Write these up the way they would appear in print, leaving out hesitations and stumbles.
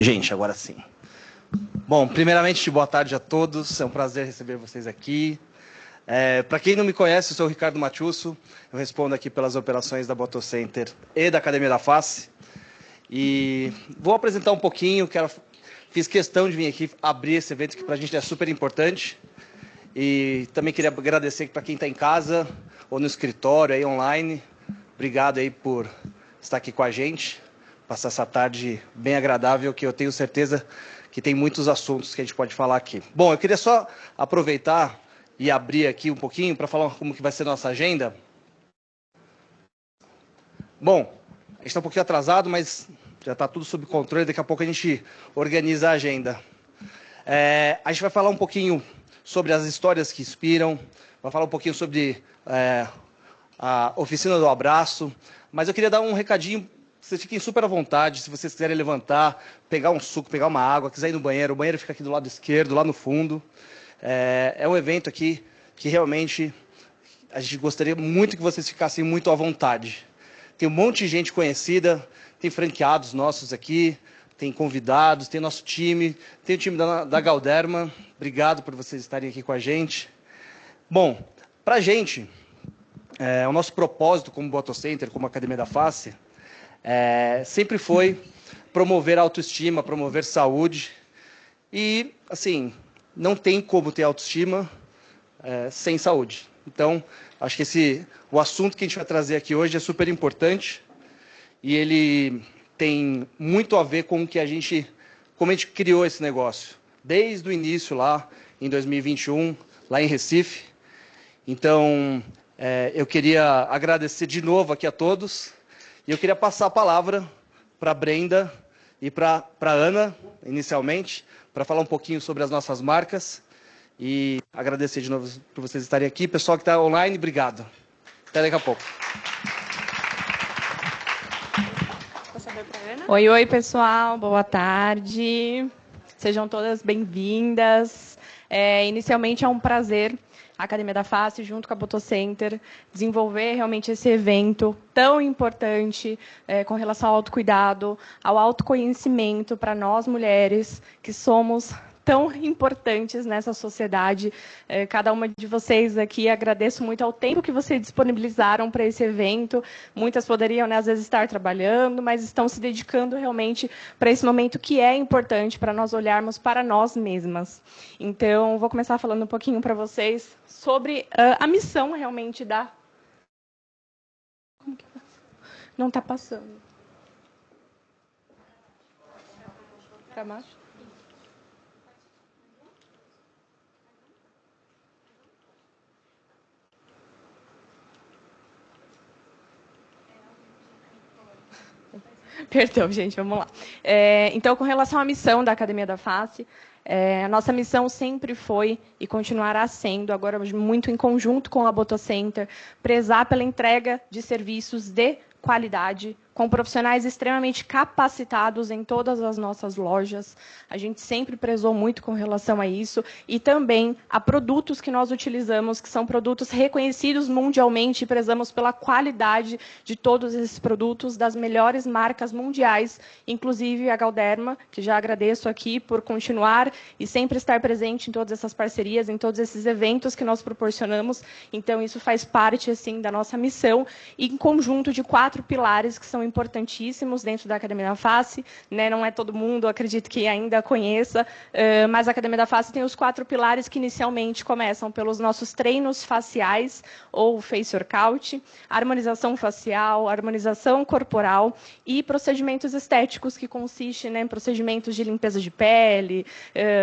Gente, agora sim. Bom, primeiramente, boa tarde a todos. É um prazer receber vocês aqui. Para quem não me conhece, eu sou o Ricardo Matiusso. Eu respondo aqui pelas operações da Botocenter e da Academia da Face. E vou apresentar um pouquinho. Fiz questão de vir aqui abrir esse evento que para a gente é super importante. E também queria agradecer para quem está em casa ou no escritório, aí online. Obrigado aí por estar aqui com a gente. Passar essa tarde bem agradável, que eu tenho certeza que tem muitos assuntos que a gente pode falar aqui. Bom, eu queria só aproveitar e abrir aqui um pouquinho para falar como que vai ser a nossa agenda. Bom, a gente está um pouquinho atrasado, mas já está tudo sob controle, daqui a pouco a gente organiza a agenda. A gente vai falar um pouquinho sobre as histórias que inspiram, vai falar um pouquinho sobre a oficina do abraço, mas eu queria dar um recadinho. Vocês fiquem super à vontade, se vocês quiserem levantar, pegar um suco, pegar uma água, quiser ir no banheiro, o banheiro fica aqui do lado esquerdo, lá no fundo. É um evento aqui que realmente a gente gostaria muito que vocês ficassem muito à vontade. Tem um monte de gente conhecida, tem franqueados nossos aqui, tem convidados, tem nosso time, tem o time da Galderma. Obrigado por vocês estarem aqui com a gente. Bom, para a gente, o nosso propósito como Botocenter, como Academia da Face, sempre foi promover a autoestima, promover saúde. E, assim, não tem como ter autoestima sem saúde. Então, acho que o assunto que a gente vai trazer aqui hoje é super importante e ele tem muito a ver com como a gente criou esse negócio. Desde o início lá, em 2021, lá em Recife. Então, eu queria agradecer de novo aqui a todos. E eu queria passar a palavra para a Brenda e para a Ana, inicialmente, para falar um pouquinho sobre as nossas marcas. E agradecer de novo por vocês estarem aqui. Pessoal que está online, obrigado. Até daqui a pouco. Oi, pessoal. Boa tarde. Sejam todas bem-vindas. Inicialmente, é um prazer a Academia da Face, junto com a Botocenter, desenvolver realmente esse evento tão importante com relação ao autocuidado, ao autoconhecimento para nós mulheres que somos tão importantes nessa sociedade. Cada uma de vocês aqui, agradeço muito ao tempo que vocês disponibilizaram para esse evento. Muitas poderiam, às vezes, estar trabalhando, mas estão se dedicando realmente para esse momento que é importante para nós olharmos para nós mesmas. Então, vou começar falando um pouquinho para vocês sobre a missão realmente da... Como que não está passando. Para baixo? Perdão, gente, vamos lá. Então, com relação à missão da Academia da Face, a nossa missão sempre foi e continuará sendo, agora muito em conjunto com a Botocenter, prezar pela entrega de serviços de qualidade, com profissionais extremamente capacitados em todas as nossas lojas. A gente sempre prezou muito com relação a isso, e também a produtos que nós utilizamos, que são produtos reconhecidos mundialmente, e prezamos pela qualidade de todos esses produtos, das melhores marcas mundiais, inclusive a Galderma, que já agradeço aqui por continuar e sempre estar presente em todas essas parcerias, em todos esses eventos que nós proporcionamos. Então, isso faz parte, assim, da nossa missão, e em conjunto de 4 pilares que são importantíssimos dentro da Academia da Face, né? Não é todo mundo, acredito que ainda conheça, mas a Academia da Face tem os 4 pilares que inicialmente começam pelos nossos treinos faciais, ou face workout, harmonização facial, harmonização corporal e procedimentos estéticos, que consiste, né, em procedimentos de limpeza de pele,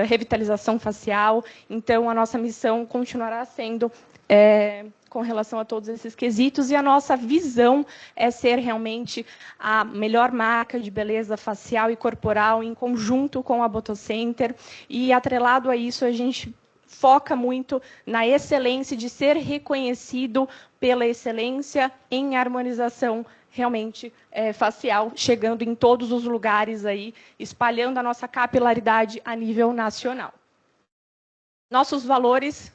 revitalização facial. Então, a nossa missão continuará sendo com relação a todos esses quesitos, e a nossa visão é ser realmente a melhor marca de beleza facial e corporal em conjunto com a Botocenter, e atrelado a isso a gente foca muito na excelência de ser reconhecido pela excelência em harmonização realmente facial, chegando em todos os lugares aí, espalhando a nossa capilaridade a nível nacional. Nossos valores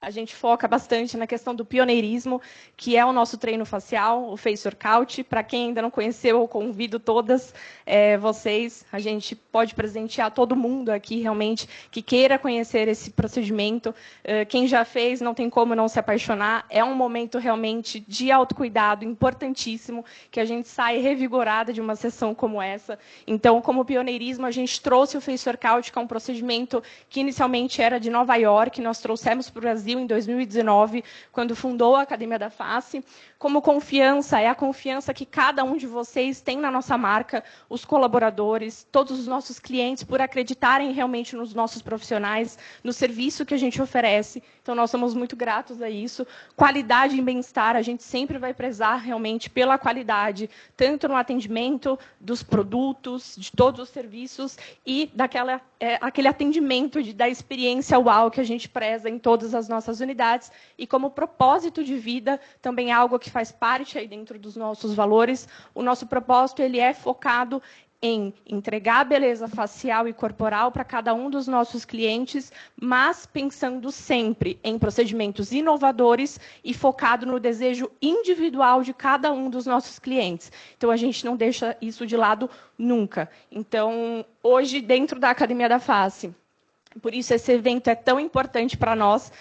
A gente foca bastante na questão do pioneirismo, que é o nosso treino facial, o Face Workout. Para quem ainda não conheceu, eu convido todas vocês. A gente pode presentear todo mundo aqui, realmente, que queira conhecer esse procedimento. Quem já fez, não tem como não se apaixonar. É um momento realmente de autocuidado importantíssimo, que a gente sai revigorada de uma sessão como essa. Então, como pioneirismo, a gente trouxe o Face Workout, que é um procedimento que inicialmente era de Nova York, nós trouxemos para o Brasil em 2019, quando fundou a Academia da Face. Como confiança, é a confiança que cada um de vocês tem na nossa marca, os colaboradores, todos os nossos clientes, por acreditarem realmente nos nossos profissionais, no serviço que a gente oferece. Então, nós somos muito gratos a isso. Qualidade e bem-estar, a gente sempre vai prezar realmente pela qualidade, tanto no atendimento dos produtos, de todos os serviços, e aquele atendimento da experiência uau que a gente preza em todas as nossas unidades. E como propósito de vida, também é algo que faz parte aí dentro dos nossos valores. O nosso propósito ele é focado em entregar a beleza facial e corporal para cada um dos nossos clientes, mas pensando sempre em procedimentos inovadores e focado no desejo individual de cada um dos nossos clientes. Então, a gente não deixa isso de lado nunca. Então, hoje, dentro da Academia da Face, por isso esse evento é tão importante para nós.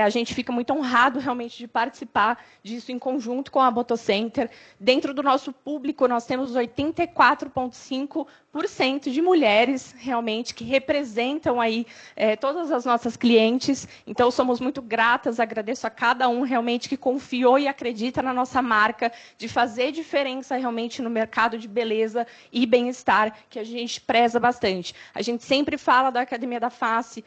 A gente fica muito honrado, realmente, de participar disso em conjunto com a Botocenter. Dentro do nosso público, nós temos 84,5% de mulheres, realmente, que representam aí todas as nossas clientes. Então, somos muito gratas, agradeço a cada um, realmente, que confiou e acredita na nossa marca, de fazer diferença, realmente, no mercado de beleza e bem-estar, que a gente preza bastante. A gente sempre fala da Academia da Face,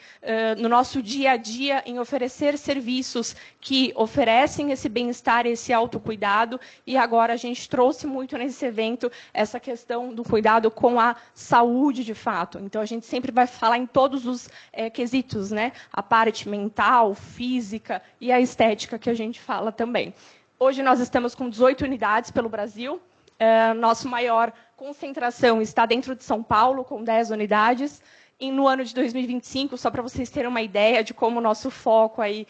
no nosso dia a dia, em oferecer serviços que oferecem esse bem-estar, esse autocuidado, e agora a gente trouxe muito nesse evento essa questão do cuidado com a saúde, de fato. Então, a gente sempre vai falar em todos os quesitos, né? A parte mental, física e a estética que a gente fala também. Hoje nós estamos com 18 unidades pelo Brasil. Nossa maior concentração está dentro de São Paulo, com 10 unidades. No ano de 2025, só para vocês terem uma ideia de como o nosso foco aí,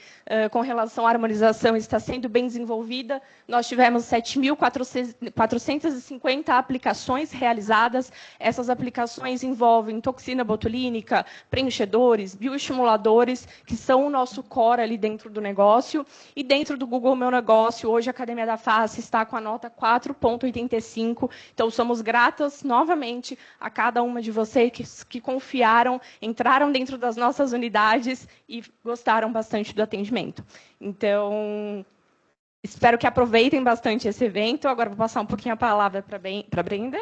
com relação à harmonização está sendo bem desenvolvida, nós tivemos 7.450 aplicações realizadas. Essas aplicações envolvem toxina botulínica, preenchedores, bioestimuladores, que são o nosso core ali dentro do negócio. E dentro do Google Meu Negócio, hoje a Academia da Face está com a nota 4,85. Então, somos gratas, novamente, a cada uma de vocês que confiaram, entraram dentro das nossas unidades e gostaram bastante do atendimento. Então, espero que aproveitem bastante esse evento. Agora vou passar um pouquinho a palavra para a Brenda.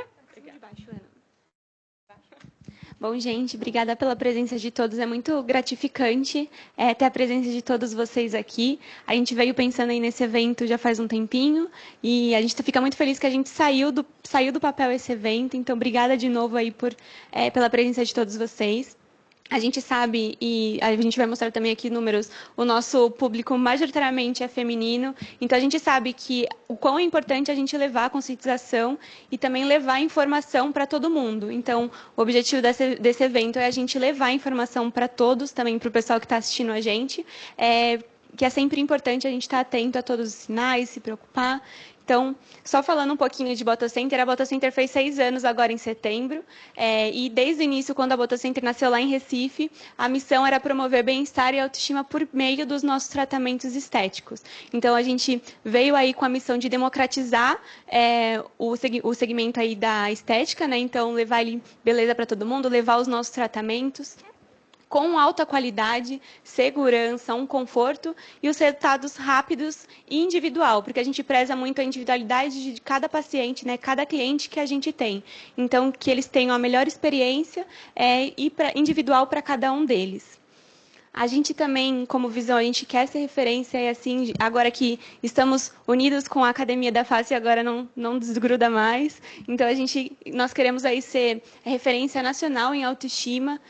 Bom, gente, obrigada pela presença de todos. É muito gratificante ter a presença de todos vocês aqui. A gente veio pensando aí nesse evento já faz um tempinho e a gente fica muito feliz que a gente saiu do papel esse evento. Então, obrigada de novo aí pela presença de todos vocês. A gente sabe, e a gente vai mostrar também aqui números, o nosso público majoritariamente é feminino, então a gente sabe que o quão é importante a gente levar a conscientização e também levar a informação para todo mundo. Então, o objetivo desse evento é a gente levar a informação para todos, também para o pessoal que está assistindo a gente, que é sempre importante a gente estar atento a todos os sinais, se preocupar. Então, só falando um pouquinho de Botocenter, a Botocenter fez 6 anos agora em setembro, e desde o início, quando a Botocenter nasceu lá em Recife, a missão era promover bem-estar e autoestima por meio dos nossos tratamentos estéticos. Então, a gente veio aí com a missão de democratizar o segmento aí da estética, né? Então, levar beleza para todo mundo, levar os nossos tratamentos com alta qualidade, segurança, um conforto e os resultados rápidos e individual, porque a gente preza muito a individualidade de cada paciente, né, cada cliente que a gente tem. Então, que eles tenham a melhor experiência individual para cada um deles. A gente também, como visão, a gente quer ser referência e assim, agora que estamos unidos com a Academia da Face, agora não desgruda mais. Então, nós queremos aí ser referência nacional em autoestima.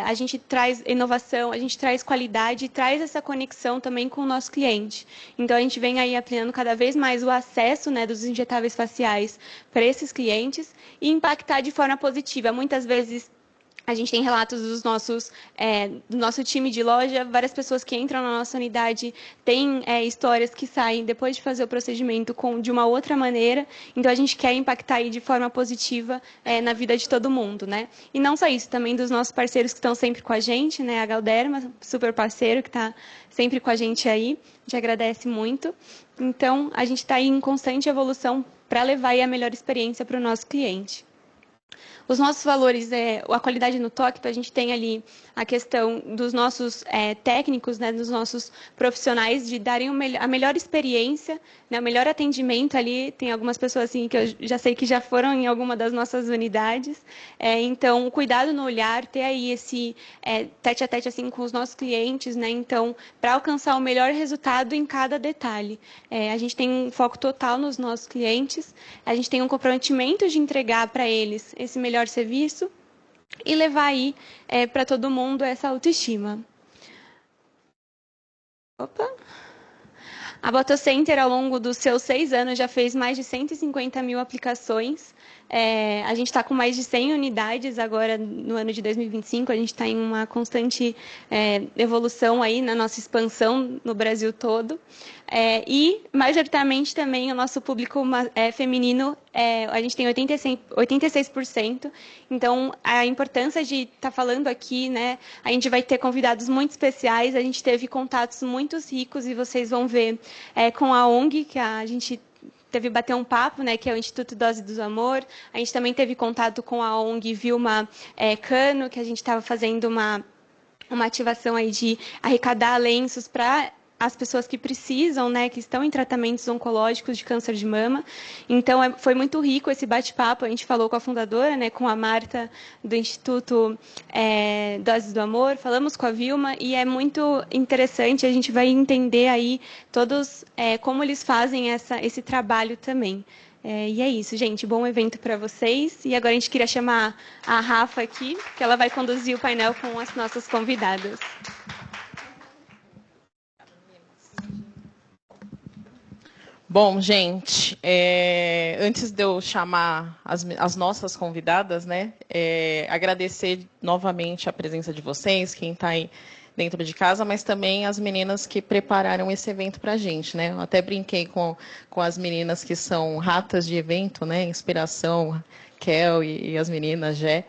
A gente traz inovação, a gente traz qualidade e traz essa conexão também com o nosso cliente. Então, a gente vem aí ampliando cada vez mais o acesso, né, dos injetáveis faciais para esses clientes e impactar de forma positiva. Muitas vezes A gente tem relatos do nosso time de loja, várias pessoas que entram na nossa unidade têm histórias que saem depois de fazer o procedimento de uma outra maneira. Então, a gente quer impactar aí de forma positiva na vida de todo mundo, né? E não só isso, também dos nossos parceiros que estão sempre com a gente, né? A Galderma, super parceiro, que está sempre com a gente aí. A gente agradece muito. Então, a gente está aí em constante evolução para levar aí a melhor experiência para o nosso cliente. Os nossos valores, a qualidade no toque, a gente tem ali a questão dos nossos técnicos, né, dos nossos profissionais, de darem a melhor experiência, né, o melhor atendimento ali. Tem algumas pessoas assim, que eu já sei que já foram em alguma das nossas unidades. Então, cuidado no olhar, ter aí esse tete a tete assim, com os nossos clientes, né, então, para alcançar o melhor resultado em cada detalhe. A gente tem um foco total nos nossos clientes, a gente tem um comprometimento de entregar para eles esse melhor serviço e levar aí para todo mundo essa autoestima. Opa! A Botocenter, ao longo dos seus 6 anos, já fez mais de 150 mil aplicações. A gente está com mais de 100 unidades agora no ano de 2025. A gente está em uma constante evolução aí na nossa expansão no Brasil todo. E, majoritariamente, também o nosso público feminino, a gente tem 86%. Então, a importância de estar falando aqui, né? A gente vai ter convidados muito especiais, a gente teve contatos muito ricos e vocês vão ver com a ONG, que a gente teve bater um papo, né, que é o Instituto Dose do Amor. A gente também teve contato com a ONG Vilma Cano, que a gente estava fazendo uma ativação aí de arrecadar lenços para as pessoas que precisam, né, que estão em tratamentos oncológicos de câncer de mama. Então, foi muito rico esse bate-papo. A gente falou com a fundadora, né, com a Marta, do Instituto Doses do Amor, falamos com a Vilma, e é muito interessante. A gente vai entender aí todos como eles fazem esse trabalho também. E é isso, gente. Bom evento para vocês. E agora a gente queria chamar a Rafa aqui, que ela vai conduzir o painel com as nossas convidadas. Bom, gente, antes de eu chamar as nossas convidadas, né, agradecer novamente a presença de vocês, quem está aí dentro de casa, mas também as meninas que prepararam esse evento para a gente, né? Eu até brinquei com as meninas que são ratas de evento, né? Inspiração, Kel e as meninas, Jé.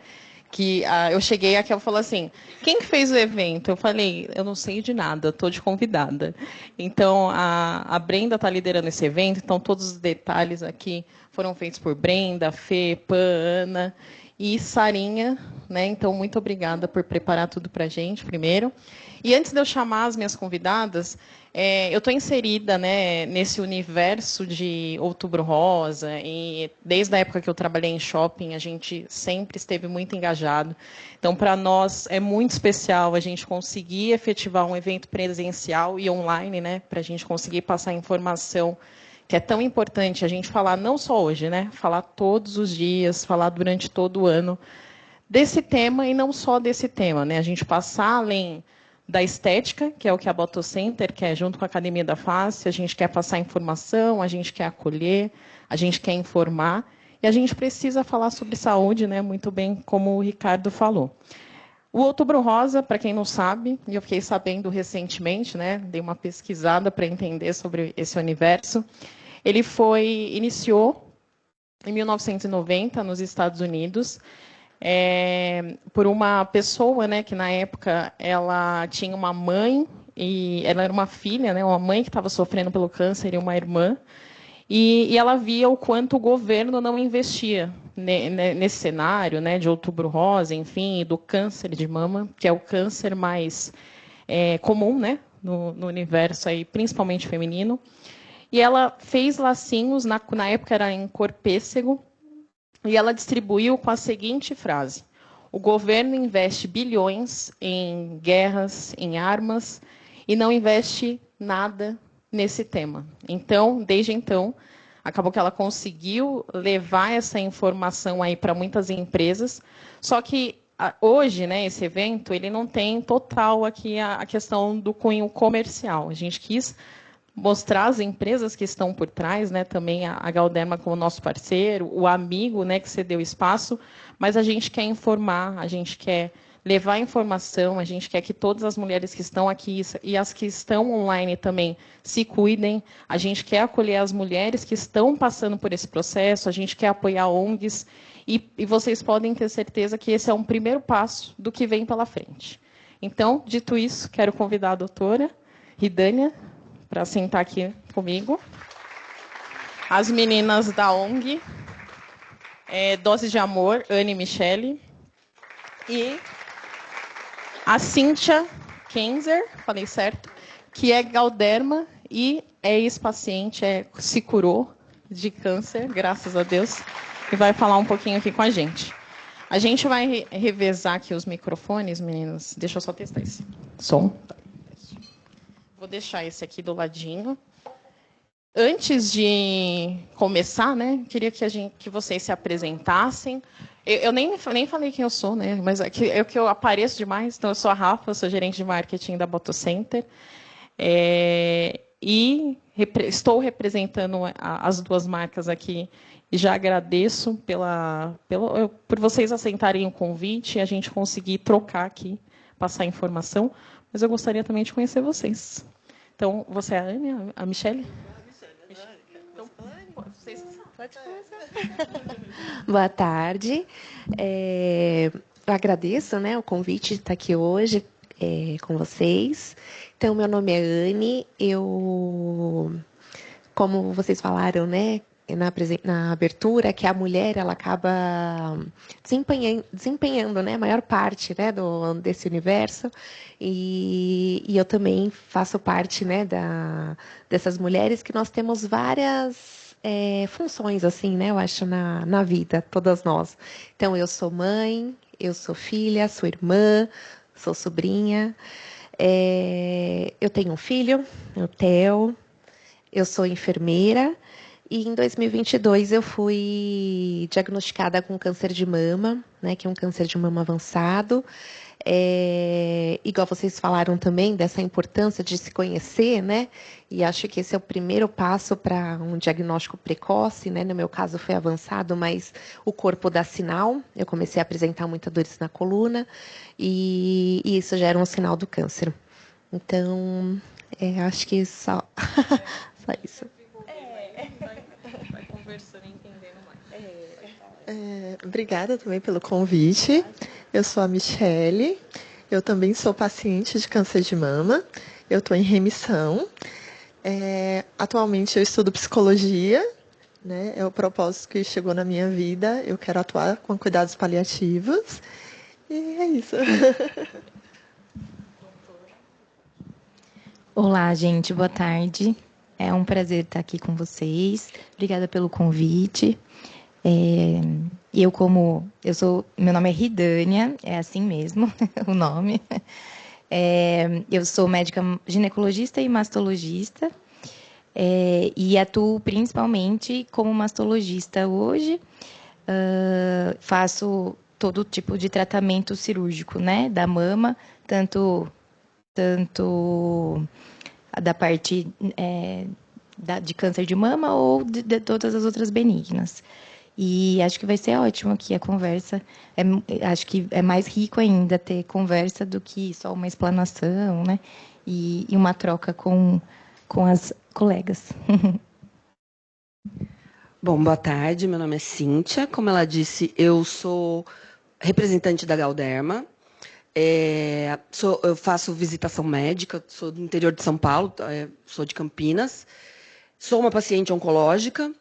Que eu cheguei aqui e falou assim, quem que fez o evento? Eu falei, eu não sei de nada, estou de convidada. Então, a Brenda está liderando esse evento, então todos os detalhes aqui foram feitos por Brenda, Fê, Pan, Ana e Sarinha, né? Então, muito obrigada por preparar tudo para a gente, primeiro. E antes de eu chamar as minhas convidadas, eu estou inserida, né, nesse universo de Outubro Rosa, e desde a época que eu trabalhei em shopping, a gente sempre esteve muito engajado. Então, para nós, é muito especial a gente conseguir efetivar um evento presencial e online, né, para a gente conseguir passar informação, que é tão importante a gente falar, não só hoje, né, falar todos os dias, falar durante todo o ano desse tema, e não só desse tema, né, a gente passar além da estética, que é o que a Botocenter quer, junto com a Academia da Face. A gente quer passar informação, a gente quer acolher, a gente quer informar, e a gente precisa falar sobre saúde, né? Muito bem, como o Ricardo falou. O Outubro Rosa, para quem não sabe, e eu fiquei sabendo recentemente, né? Dei uma pesquisada para entender sobre esse universo. Ele iniciou em 1990 nos Estados Unidos, por uma pessoa, né, que na época ela tinha uma mãe, e ela era uma filha, né, uma mãe que estava sofrendo pelo câncer e uma irmã, e ela via o quanto o governo não investia nesse cenário, né, de Outubro Rosa, enfim, do câncer de mama, que é o câncer mais comum, né, no universo aí, principalmente feminino. E ela fez lacinhos, na época era em cor pêssego, e ela distribuiu com a seguinte frase: o governo investe bilhões em guerras, em armas, e não investe nada nesse tema. Então, desde então, acabou que ela conseguiu levar essa informação aí para muitas empresas, só que hoje, né, esse evento, ele não tem total aqui a questão do cunho comercial. A gente quis mostrar as empresas que estão por trás, né, também a Galderma como nosso parceiro, o amigo, né, que cedeu espaço, mas a gente quer informar, a gente quer levar informação, a gente quer que todas as mulheres que estão aqui e as que estão online também se cuidem, a gente quer acolher as mulheres que estão passando por esse processo, a gente quer apoiar ONGs, e vocês podem ter certeza que esse é um primeiro passo do que vem pela frente. Então, dito isso, quero convidar a doutora Ridânia para sentar aqui comigo. As meninas da ONG, Dose de Amor, Anne e Michele. E a Cíntia Kenzer, falei certo, que é Galderma e é ex-paciente, se curou de câncer, graças a Deus, e vai falar um pouquinho aqui com a gente. A gente vai revezar aqui os microfones, meninas. Deixa eu só testar esse som. Vou deixar esse aqui do ladinho. Antes de começar, né, queria que vocês se apresentassem. Eu nem falei quem eu sou, né, mas é que eu apareço demais. Então, eu sou a Rafa, sou gerente de marketing da Botocenter. E estou representando as duas marcas aqui. E já agradeço por vocês aceitarem o convite e a gente conseguir trocar aqui, passar informação. Mas eu gostaria também de conhecer vocês. Então, você é a Anne, a Michele? Então, vocês... Pode começar. Boa tarde. Eu agradeço, né, o convite de estar aqui hoje com vocês. Então, meu nome é Anne. Como vocês falaram, né, na abertura, que a mulher ela acaba desempenhando, né, a maior parte, né, desse universo, e eu também faço parte, né, dessas mulheres que nós temos várias funções, assim, né, eu acho, na vida, todas nós. Então, eu sou mãe, eu sou filha, sou irmã, sou sobrinha, eu tenho um filho, o Theo, eu sou enfermeira. E em 2022 eu fui diagnosticada com câncer de mama, né, que é um câncer de mama avançado. Igual vocês falaram também dessa importância de se conhecer, né? E acho que esse é o primeiro passo para um diagnóstico precoce, né? No meu caso foi avançado, mas o corpo dá sinal. Eu comecei a apresentar muitas dores na coluna e isso já era um sinal do câncer. Então, acho que só isso. Vai conversando e entendendo mais. Obrigada também pelo convite. Eu sou a Michele. Eu também sou paciente de câncer de mama. Eu estou em remissão. Atualmente eu estudo psicologia, né? É o propósito que chegou na minha vida. Eu quero atuar com cuidados paliativos. E é isso. Olá, gente. Boa tarde. É um prazer estar aqui com vocês. Obrigada pelo convite. Meu nome é Ridânia, é assim mesmo o nome. Eu sou médica ginecologista e mastologista e atuo principalmente como mastologista hoje. Faço todo tipo de tratamento cirúrgico, né, da mama, tanto da parte de câncer de mama ou de todas as outras benignas. E acho que vai ser ótimo aqui a conversa. Acho que é mais rico ainda ter conversa do que só uma explanação, né? E uma troca com as colegas. Bom, boa tarde. Meu nome é Cíntia. Como ela disse, eu sou representante da Galderma. Eu faço visitação médica, sou do interior de São Paulo, sou de Campinas. Sou uma paciente oncológica.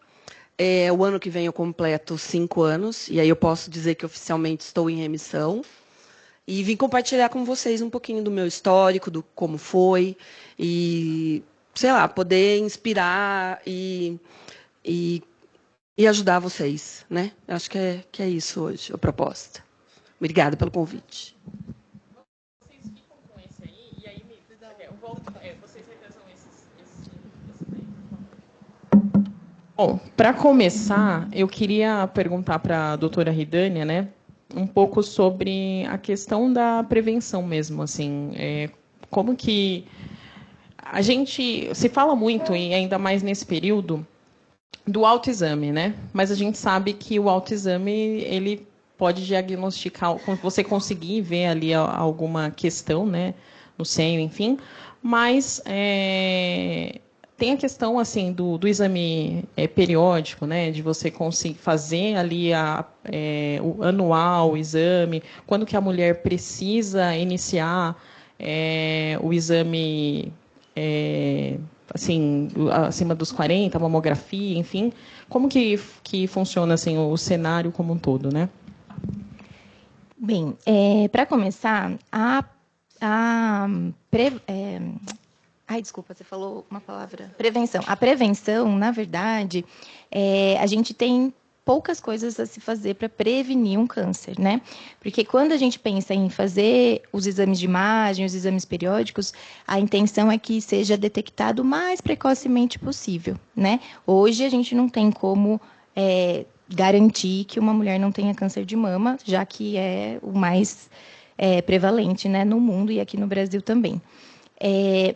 O ano que vem eu completo 5 anos, e aí eu posso dizer que oficialmente estou em remissão. E vim compartilhar com vocês um pouquinho do meu histórico, do como foi, e, sei lá, poder inspirar e ajudar vocês, né? Acho que é isso hoje, a proposta. Obrigada pelo convite. Vocês ficam com esse aí, e aí eu volto. Vocês revezam esses daí. Bom, para começar, eu queria perguntar para a doutora Ridânia, né, um pouco sobre a questão da prevenção mesmo, assim, como que a gente se fala muito, e ainda mais nesse período, do autoexame, né? Mas a gente sabe que o autoexame, ele pode diagnosticar, você conseguir ver ali alguma questão, né? No seio, enfim. Mas tem a questão assim do exame periódico, né? De você conseguir fazer ali o anual, o exame, quando que a mulher precisa iniciar o exame assim, acima dos 40, mamografia, enfim. Como que funciona assim, o cenário como um todo, né? Bem, para começar, ai, desculpa, você falou uma palavra. Prevenção. A prevenção, na verdade, a gente tem poucas coisas a se fazer para prevenir um câncer, né? Porque quando a gente pensa em fazer os exames de imagem, os exames periódicos, a intenção é que seja detectado o mais precocemente possível, né? Hoje a gente não tem como garantir que uma mulher não tenha câncer de mama, já que é o mais prevalente, né, no mundo e aqui no Brasil também.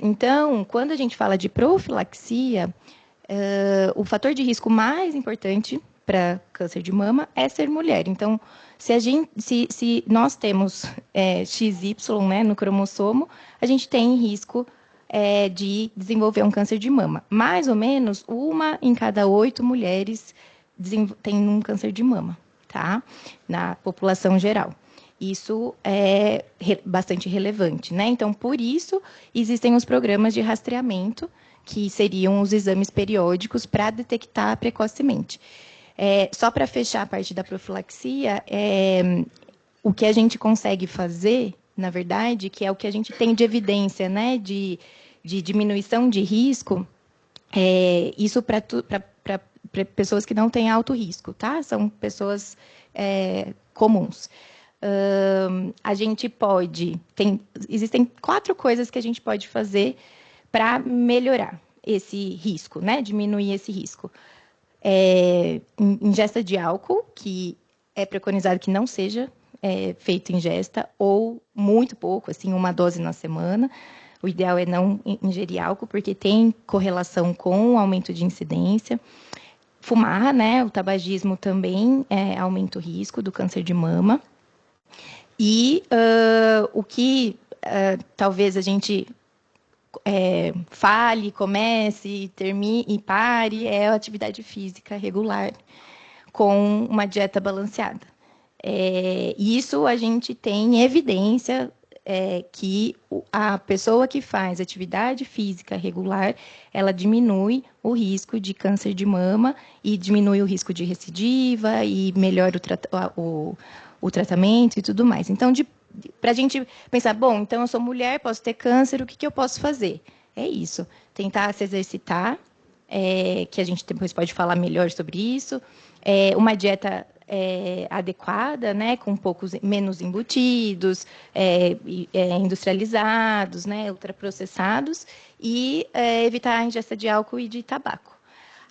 Então, quando a gente fala de profilaxia, o fator de risco mais importante para câncer de mama é ser mulher. Então, se nós temos XY, né, no cromossomo, a gente tem risco de desenvolver um câncer de mama. Mais ou menos 1 em cada 8 mulheres tem um câncer de mama, tá? Na população geral. Isso é bastante relevante, né? Então, por isso, existem os programas de rastreamento, que seriam os exames periódicos para detectar precocemente. Só para fechar a parte da profilaxia, o que a gente consegue fazer, na verdade, que é o que a gente tem de evidência, né, de diminuição de risco, isso para pessoas que não têm alto risco, tá? São pessoas comuns. A gente existem 4 coisas que a gente pode fazer para melhorar esse risco, né? Diminuir esse risco. Ingesta de álcool, que é preconizado que não seja feito ingesta, ou muito pouco, assim, 1 dose na semana. O ideal é não ingerir álcool, porque tem correlação com o aumento de incidência. Fumar, né? O tabagismo também aumenta o risco do câncer de mama. E o que talvez a gente fale, comece, termine e pare é a atividade física regular com uma dieta balanceada. Isso a gente tem evidência que a pessoa que faz atividade física regular, ela diminui o risco de câncer de mama e diminui o risco de recidiva e melhora o tratamento e tudo mais. Então, para a gente pensar, bom, então eu sou mulher, posso ter câncer, o que eu posso fazer? É isso, tentar se exercitar, que a gente depois pode falar melhor sobre isso, uma dieta adequada, né, com menos embutidos, industrializados, né, ultraprocessados, e evitar a ingesta de álcool e de tabaco.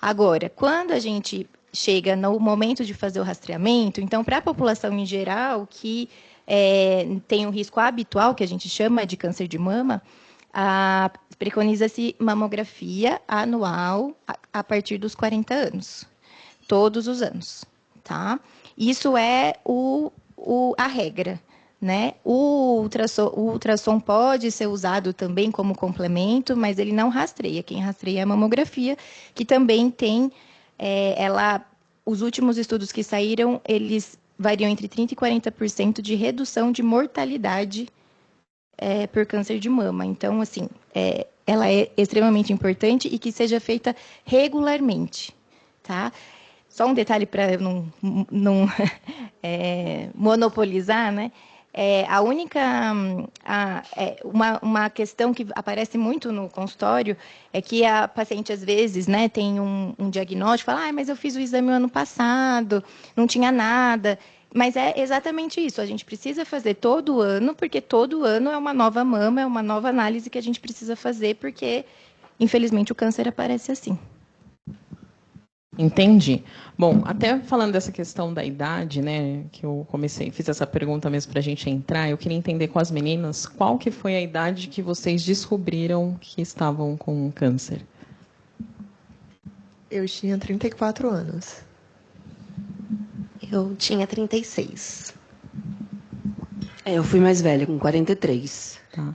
Agora, quando a gente chega no momento de fazer o rastreamento, então, para a população em geral, que tem um risco habitual, que a gente chama de câncer de mama, preconiza-se mamografia anual a partir dos 40 anos, todos os anos, tá? Isso é a regra, né? O ultrassom pode ser usado também como complemento, mas ele não rastreia. Quem rastreia é a mamografia, que também tem, os últimos estudos que saíram, eles variam entre 30% e 40% de redução de mortalidade por câncer de mama. Então, assim, ela é extremamente importante e que seja feita regularmente, tá? Só um detalhe para eu não monopolizar, né? A única... uma questão que aparece muito no consultório é que a paciente, às vezes, né, tem um diagnóstico, fala, mas eu fiz o exame o ano passado, não tinha nada. Mas é exatamente isso, a gente precisa fazer todo ano, porque todo ano é uma nova mama, é uma nova análise que a gente precisa fazer, porque, infelizmente, o câncer aparece assim. Entendi. Bom, até falando dessa questão da idade, né, que eu fiz essa pergunta mesmo para a gente entrar, eu queria entender com as meninas qual que foi a idade que vocês descobriram que estavam com câncer. Eu tinha 34 anos. Eu tinha 36. Eu fui mais velha, com 43. Tá.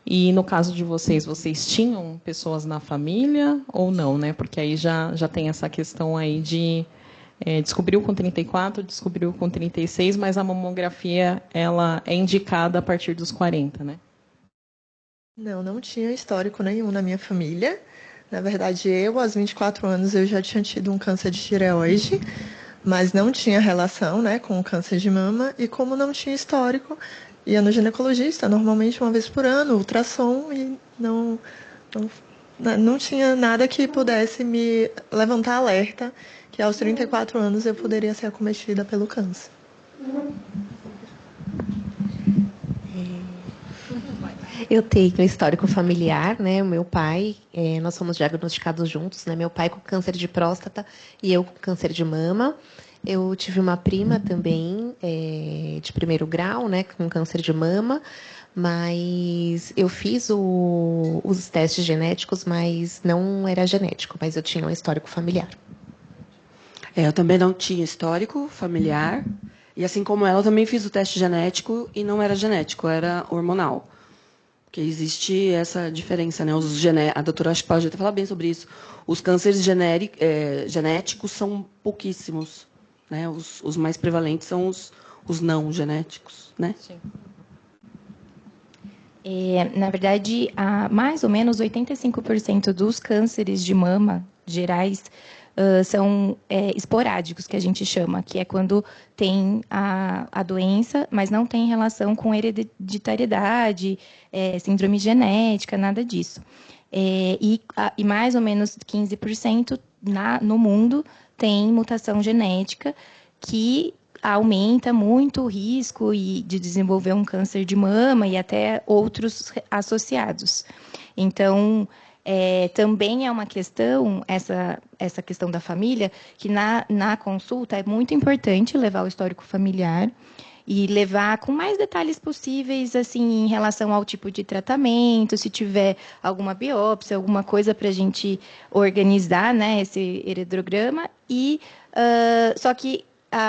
E no caso de vocês tinham pessoas na família ou não, né? Porque aí já tem essa questão aí de descobriu com 34, descobriu com 36, mas a mamografia ela é indicada a partir dos 40, né? Não tinha histórico nenhum na minha família. Na verdade, aos 24 anos, eu já tinha tido um câncer de tireoide, mas não tinha relação, né, com o câncer de mama. E como não tinha histórico, ia no ginecologista, normalmente uma vez por ano, ultrassom, e não tinha nada que pudesse me levantar alerta que aos 34 anos eu poderia ser acometida pelo câncer. Eu tenho histórico familiar, né? O meu pai, nós fomos diagnosticados juntos, né? Meu pai com câncer de próstata e eu com câncer de mama. Eu tive uma prima também de primeiro grau, né? Com câncer de mama, mas eu fiz os testes genéticos, mas não era genético, mas eu tinha um histórico familiar. Eu também não tinha histórico familiar. E assim como ela, eu também fiz o teste genético e não era genético, era hormonal. Porque existe essa diferença, né? A doutora acho que pode até falar bem sobre isso. Os cânceres genéticos são pouquíssimos, né? Os mais prevalentes são os não genéticos, né? Sim. Na verdade, mais ou menos 85% dos cânceres de mama gerais são esporádicos, que a gente chama, que é quando tem a doença, mas não tem relação com hereditariedade, síndrome genética, nada disso. E mais ou menos 15% no mundo tem mutação genética que aumenta muito o risco de desenvolver um câncer de mama e até outros associados. Então, também é uma questão, essa questão da família, que na consulta é muito importante levar o histórico familiar e levar com mais detalhes possíveis, assim, em relação ao tipo de tratamento, se tiver alguma biópsia, alguma coisa para a gente organizar, né, esse heredograma. Só que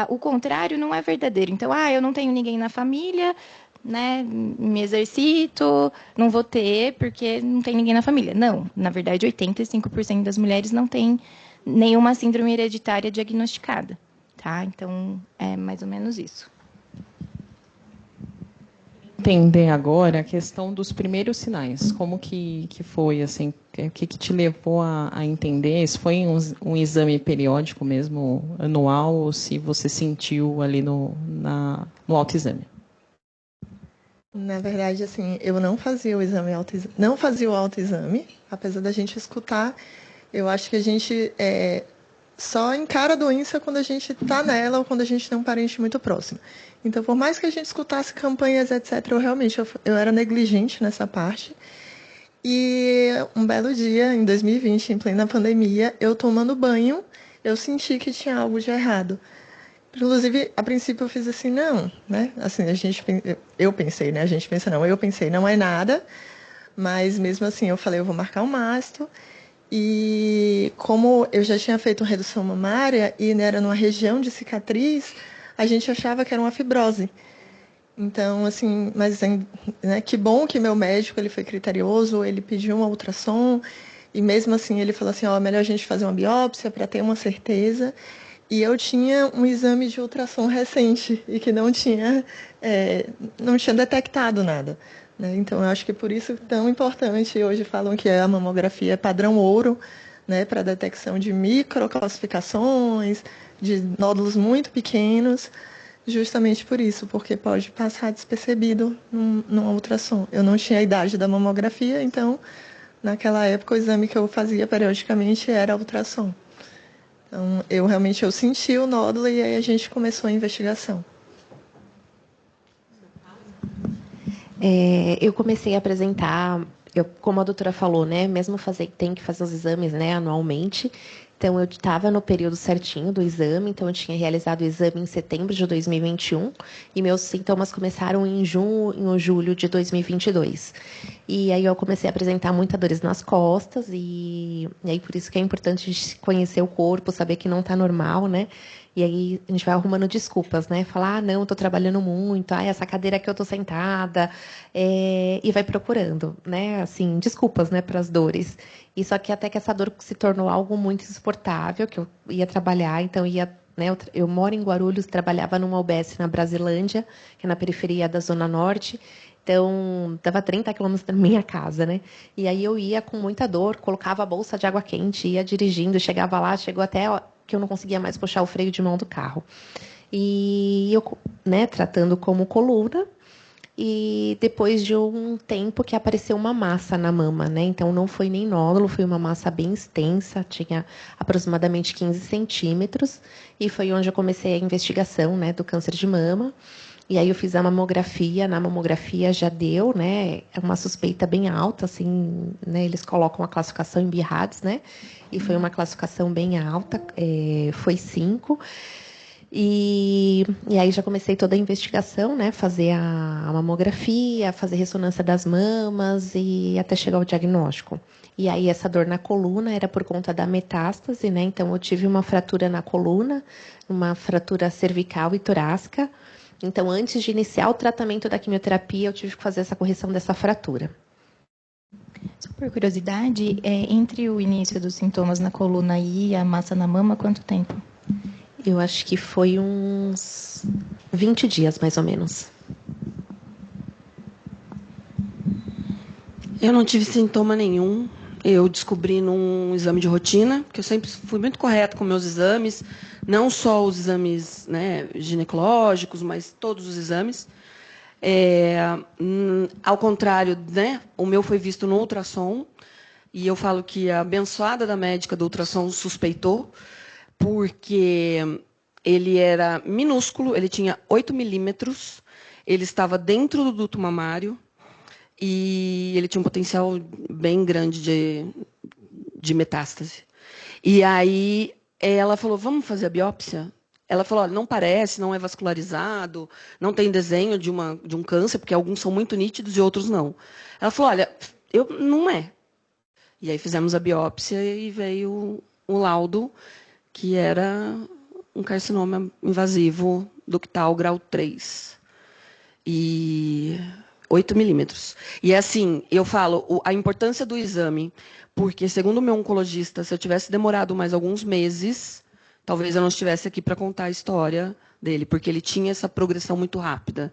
o contrário não é verdadeiro. Então, eu não tenho ninguém na família, né, me exercito, não vou ter porque não tem ninguém na família. Não, na verdade, 85% das mulheres não tem nenhuma síndrome hereditária diagnosticada, tá? Então, é mais ou menos isso. Entender agora a questão dos primeiros sinais. Como que foi, assim, o que te levou a entender? Se foi um exame periódico mesmo, anual, ou se você sentiu ali no autoexame? Na verdade, assim, eu não fazia o autoexame, apesar da gente escutar. Eu acho que a gente só encara a doença quando a gente está nela ou quando a gente tem um parente muito próximo. Então, por mais que a gente escutasse campanhas, etc., eu era negligente nessa parte. E um belo dia, em 2020, em plena pandemia, eu tomando banho, eu senti que tinha algo de errado. Inclusive, a princípio eu fiz assim, não, né? Assim, eu pensei, né? A gente pensa, não. Eu pensei, não é nada. Mas mesmo assim, eu falei, eu vou marcar um masto. E como eu já tinha feito redução mamária e era numa região de cicatriz, a gente achava que era uma fibrose. Então, assim, mas né, que bom que meu médico ele foi criterioso, ele pediu uma ultrassom e mesmo assim ele falou assim, melhor a gente fazer uma biópsia para ter uma certeza. E eu tinha um exame de ultrassom recente e que não tinha detectado nada, né? Então, eu acho que por isso é tão importante. Hoje falam que a mamografia é padrão ouro, né, para detecção de microcalcificações, de nódulos muito pequenos, justamente por isso, porque pode passar despercebido num ultrassom. Eu não tinha a idade da mamografia, então, naquela época, o exame que eu fazia periodicamente era ultrassom. Então, eu senti o nódulo e aí a gente começou a investigação. Eu comecei a apresentar, como a doutora falou, né? Mesmo tem que fazer os exames, né, anualmente. Então, eu estava no período certinho do exame, então eu tinha realizado o exame em setembro de 2021 e meus sintomas começaram em junho ou julho de 2022. E aí eu comecei a apresentar muitas dores nas costas e aí por isso que é importante a gente conhecer o corpo, saber que não está normal, né? E aí a gente vai arrumando desculpas, né? Falar, não, estou trabalhando muito, essa cadeira que eu estou sentada, e vai procurando, né? Assim, desculpas, né, para as dores. E só que até que essa dor se tornou algo muito insuportável, que eu ia trabalhar, então né, eu moro em Guarulhos, trabalhava numa UBS na Brasilândia, que é na periferia da Zona Norte, então dava 30 quilômetros da minha casa, né? E aí eu ia com muita dor, colocava a bolsa de água quente, ia dirigindo, chegava lá, chegou até que eu não conseguia mais puxar o freio de mão do carro. E eu, né, tratando como coluna, e depois de um tempo que apareceu uma massa na mama, né? Então não foi nem nódulo, foi uma massa bem extensa, tinha aproximadamente 15 centímetros, e foi onde eu comecei a investigação, né, do câncer de mama. E aí eu fiz a mamografia, na mamografia já deu, né, é uma suspeita bem alta, assim, né, eles colocam a classificação em BIRADS, né, e foi uma classificação bem alta, foi 5. E aí já comecei toda a investigação, né, fazer a mamografia, fazer ressonância das mamas e até chegar ao diagnóstico. E aí essa dor na coluna era por conta da metástase, né, então eu tive uma fratura na coluna, uma fratura cervical e torácica. Então, antes de iniciar o tratamento da quimioterapia, eu tive que fazer essa correção dessa fratura. Só por curiosidade, entre o início dos sintomas na coluna e a massa na mama, quanto tempo? Eu acho que foi uns 20 dias, mais ou menos. Eu não tive sintoma nenhum. Eu descobri num exame de rotina, porque eu sempre fui muito correta com meus exames, não só os exames, né, ginecológicos, mas todos os exames. Ao contrário, né, o meu foi visto no ultrassom, e eu falo que a abençoada da médica do ultrassom suspeitou, porque ele era minúsculo, ele tinha 8 milímetros, ele estava dentro do duto mamário, e ele tinha um potencial bem grande de metástase. E aí ela falou, vamos fazer a biópsia? Ela falou, olha, não parece, não é vascularizado, não tem desenho de um câncer, porque alguns são muito nítidos e outros não. Ela falou, olha, não é. E aí fizemos a biópsia e veio um laudo que era um carcinoma invasivo ductal grau 3. E 8 milímetros. E assim, eu falo, a importância do exame, porque, segundo o meu oncologista, se eu tivesse demorado mais alguns meses, talvez eu não estivesse aqui para contar a história dele, porque ele tinha essa progressão muito rápida.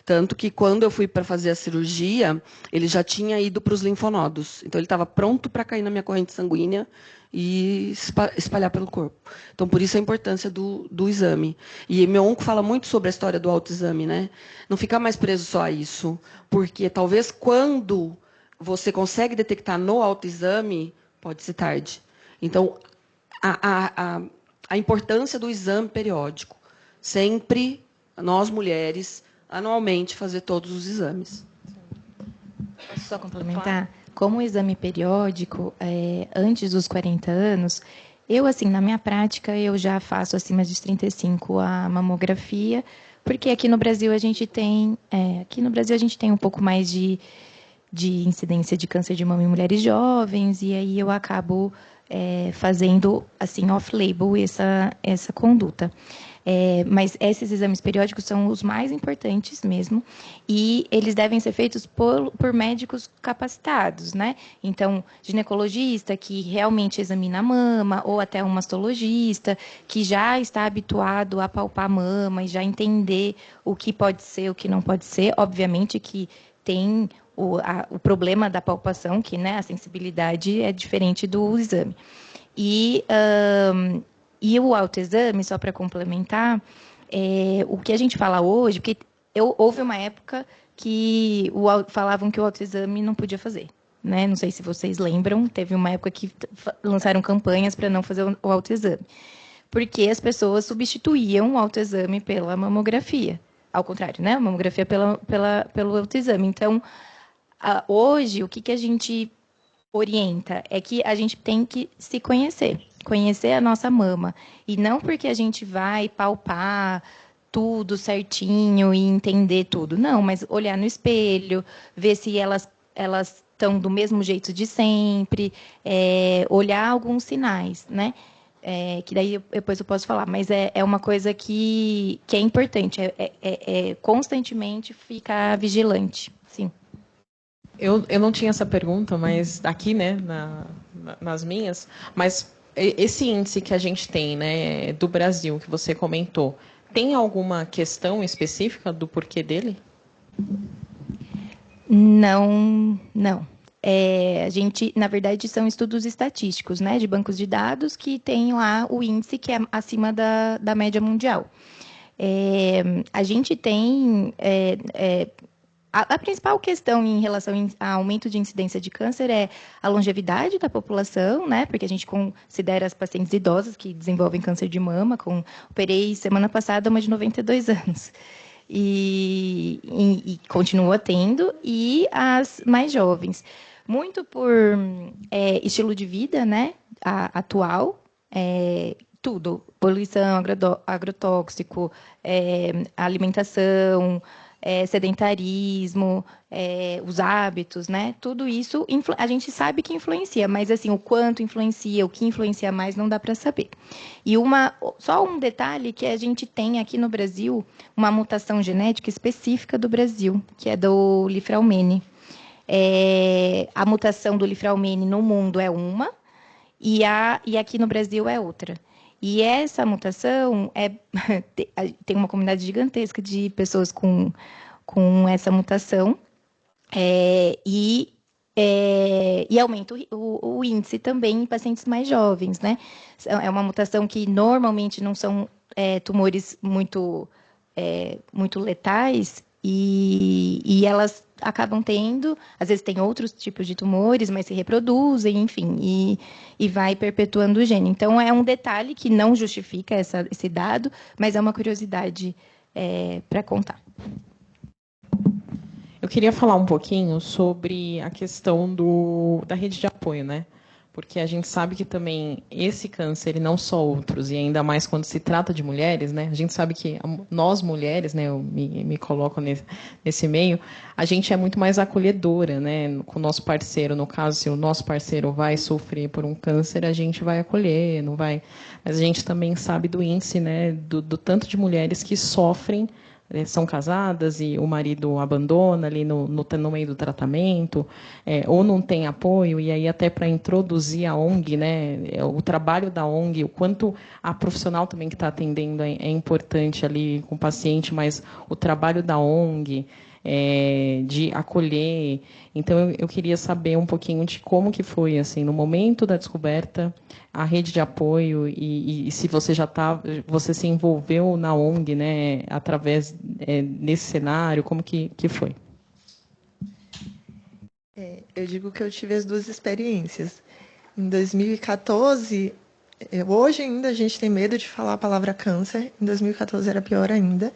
Tanto que, quando eu fui para fazer a cirurgia, ele já tinha ido para os linfonodos. Então, ele estava pronto para cair na minha corrente sanguínea e espalhar pelo corpo. Então, por isso a importância do exame. E meu onco fala muito sobre a história do autoexame, né? Não ficar mais preso só a isso, porque talvez quando você consegue detectar no autoexame, pode ser tarde. Então, a importância do exame periódico. Sempre, nós mulheres, anualmente, fazer todos os exames. Posso só complementar? Como o exame periódico, antes dos 40 anos, eu, assim, na minha prática, eu já faço acima de 35 a mamografia, porque aqui no Brasil a gente tem um pouco mais de incidência de câncer de mama em mulheres jovens, e aí eu acabo fazendo, assim, off-label essa conduta. Mas esses exames periódicos são os mais importantes mesmo, e eles devem ser feitos por médicos capacitados, né? Então, ginecologista que realmente examina a mama, ou até um mastologista que já está habituado a palpar a mama e já entender o que pode ser, o que não pode ser. Obviamente que tem o problema da palpação, que, né, a sensibilidade é diferente do exame. E o autoexame, só para complementar, o que a gente fala hoje, porque houve uma época que falavam que o autoexame não podia fazer, né? Não sei se vocês lembram, teve uma época que lançaram campanhas para não fazer o autoexame, porque as pessoas substituíam o autoexame pela mamografia. Ao contrário, né? A mamografia pelo autoexame. Então, hoje, o que a gente orienta é que a gente tem que se conhecer. conhecer a nossa mama. E não porque a gente vai palpar tudo certinho e entender tudo. Não, mas olhar no espelho, ver se elas estão do mesmo jeito de sempre, olhar alguns sinais, né? Que daí depois eu posso falar, mas é uma coisa que é importante, constantemente ficar vigilante, sim. Eu não tinha essa pergunta, mas aqui, né, nas minhas, mas esse índice que a gente tem, né, do Brasil, que você comentou, tem alguma questão específica do porquê dele? Não. A gente, na verdade, são estudos estatísticos, né, de bancos de dados que tem lá o índice que é acima da média mundial. A gente tem a principal questão em relação a aumento de incidência de câncer é a longevidade da população, né? Porque a gente considera as pacientes idosas que desenvolvem câncer de mama. Operei semana passada uma de 92 anos. E continua tendo, e as mais jovens. Muito por estilo de vida, né? Atual, tudo. Poluição, agrotóxico, alimentação, sedentarismo, os hábitos, né? Tudo isso a gente sabe que influencia, mas assim, o quanto influencia, o que influencia mais, não dá para saber. E só um detalhe que a gente tem aqui no Brasil, uma mutação genética específica do Brasil, que é do Lifraumene. A mutação do Lifraumene no mundo é uma, e aqui no Brasil é outra. E essa mutação tem uma comunidade gigantesca de pessoas com essa mutação e aumenta o índice também em pacientes mais jovens, né? É uma mutação que normalmente não são tumores muito letais e elas acabam tendo, às vezes tem outros tipos de tumores, mas se reproduzem, enfim, e vai perpetuando o gene. Então, é um detalhe que não justifica esse dado, mas é uma curiosidade para contar. Eu queria falar um pouquinho sobre a questão da rede de apoio, né? Porque a gente sabe que também esse câncer, e não só outros, e ainda mais quando se trata de mulheres, né? A gente sabe que nós mulheres, né? Eu me coloco nesse meio, a gente é muito mais acolhedora, né? Com o nosso parceiro. No caso, se o nosso parceiro vai sofrer por um câncer, a gente vai acolher, não vai. Mas a gente também sabe do índice, né? Do tanto de mulheres que sofrem, são casadas e o marido abandona ali no meio do tratamento, ou não tem apoio, e aí até para introduzir a ONG, né, o trabalho da ONG, o quanto a profissional também que está atendendo é importante ali com o paciente, mas o trabalho da ONG, de acolher. Então, eu queria saber um pouquinho de como que foi, assim, no momento da descoberta, a rede de apoio e se você você se envolveu na ONG, né, através desse cenário, como que foi? Eu digo que eu tive as duas experiências. Em 2014, hoje ainda a gente tem medo de falar a palavra câncer, em 2014 era pior ainda.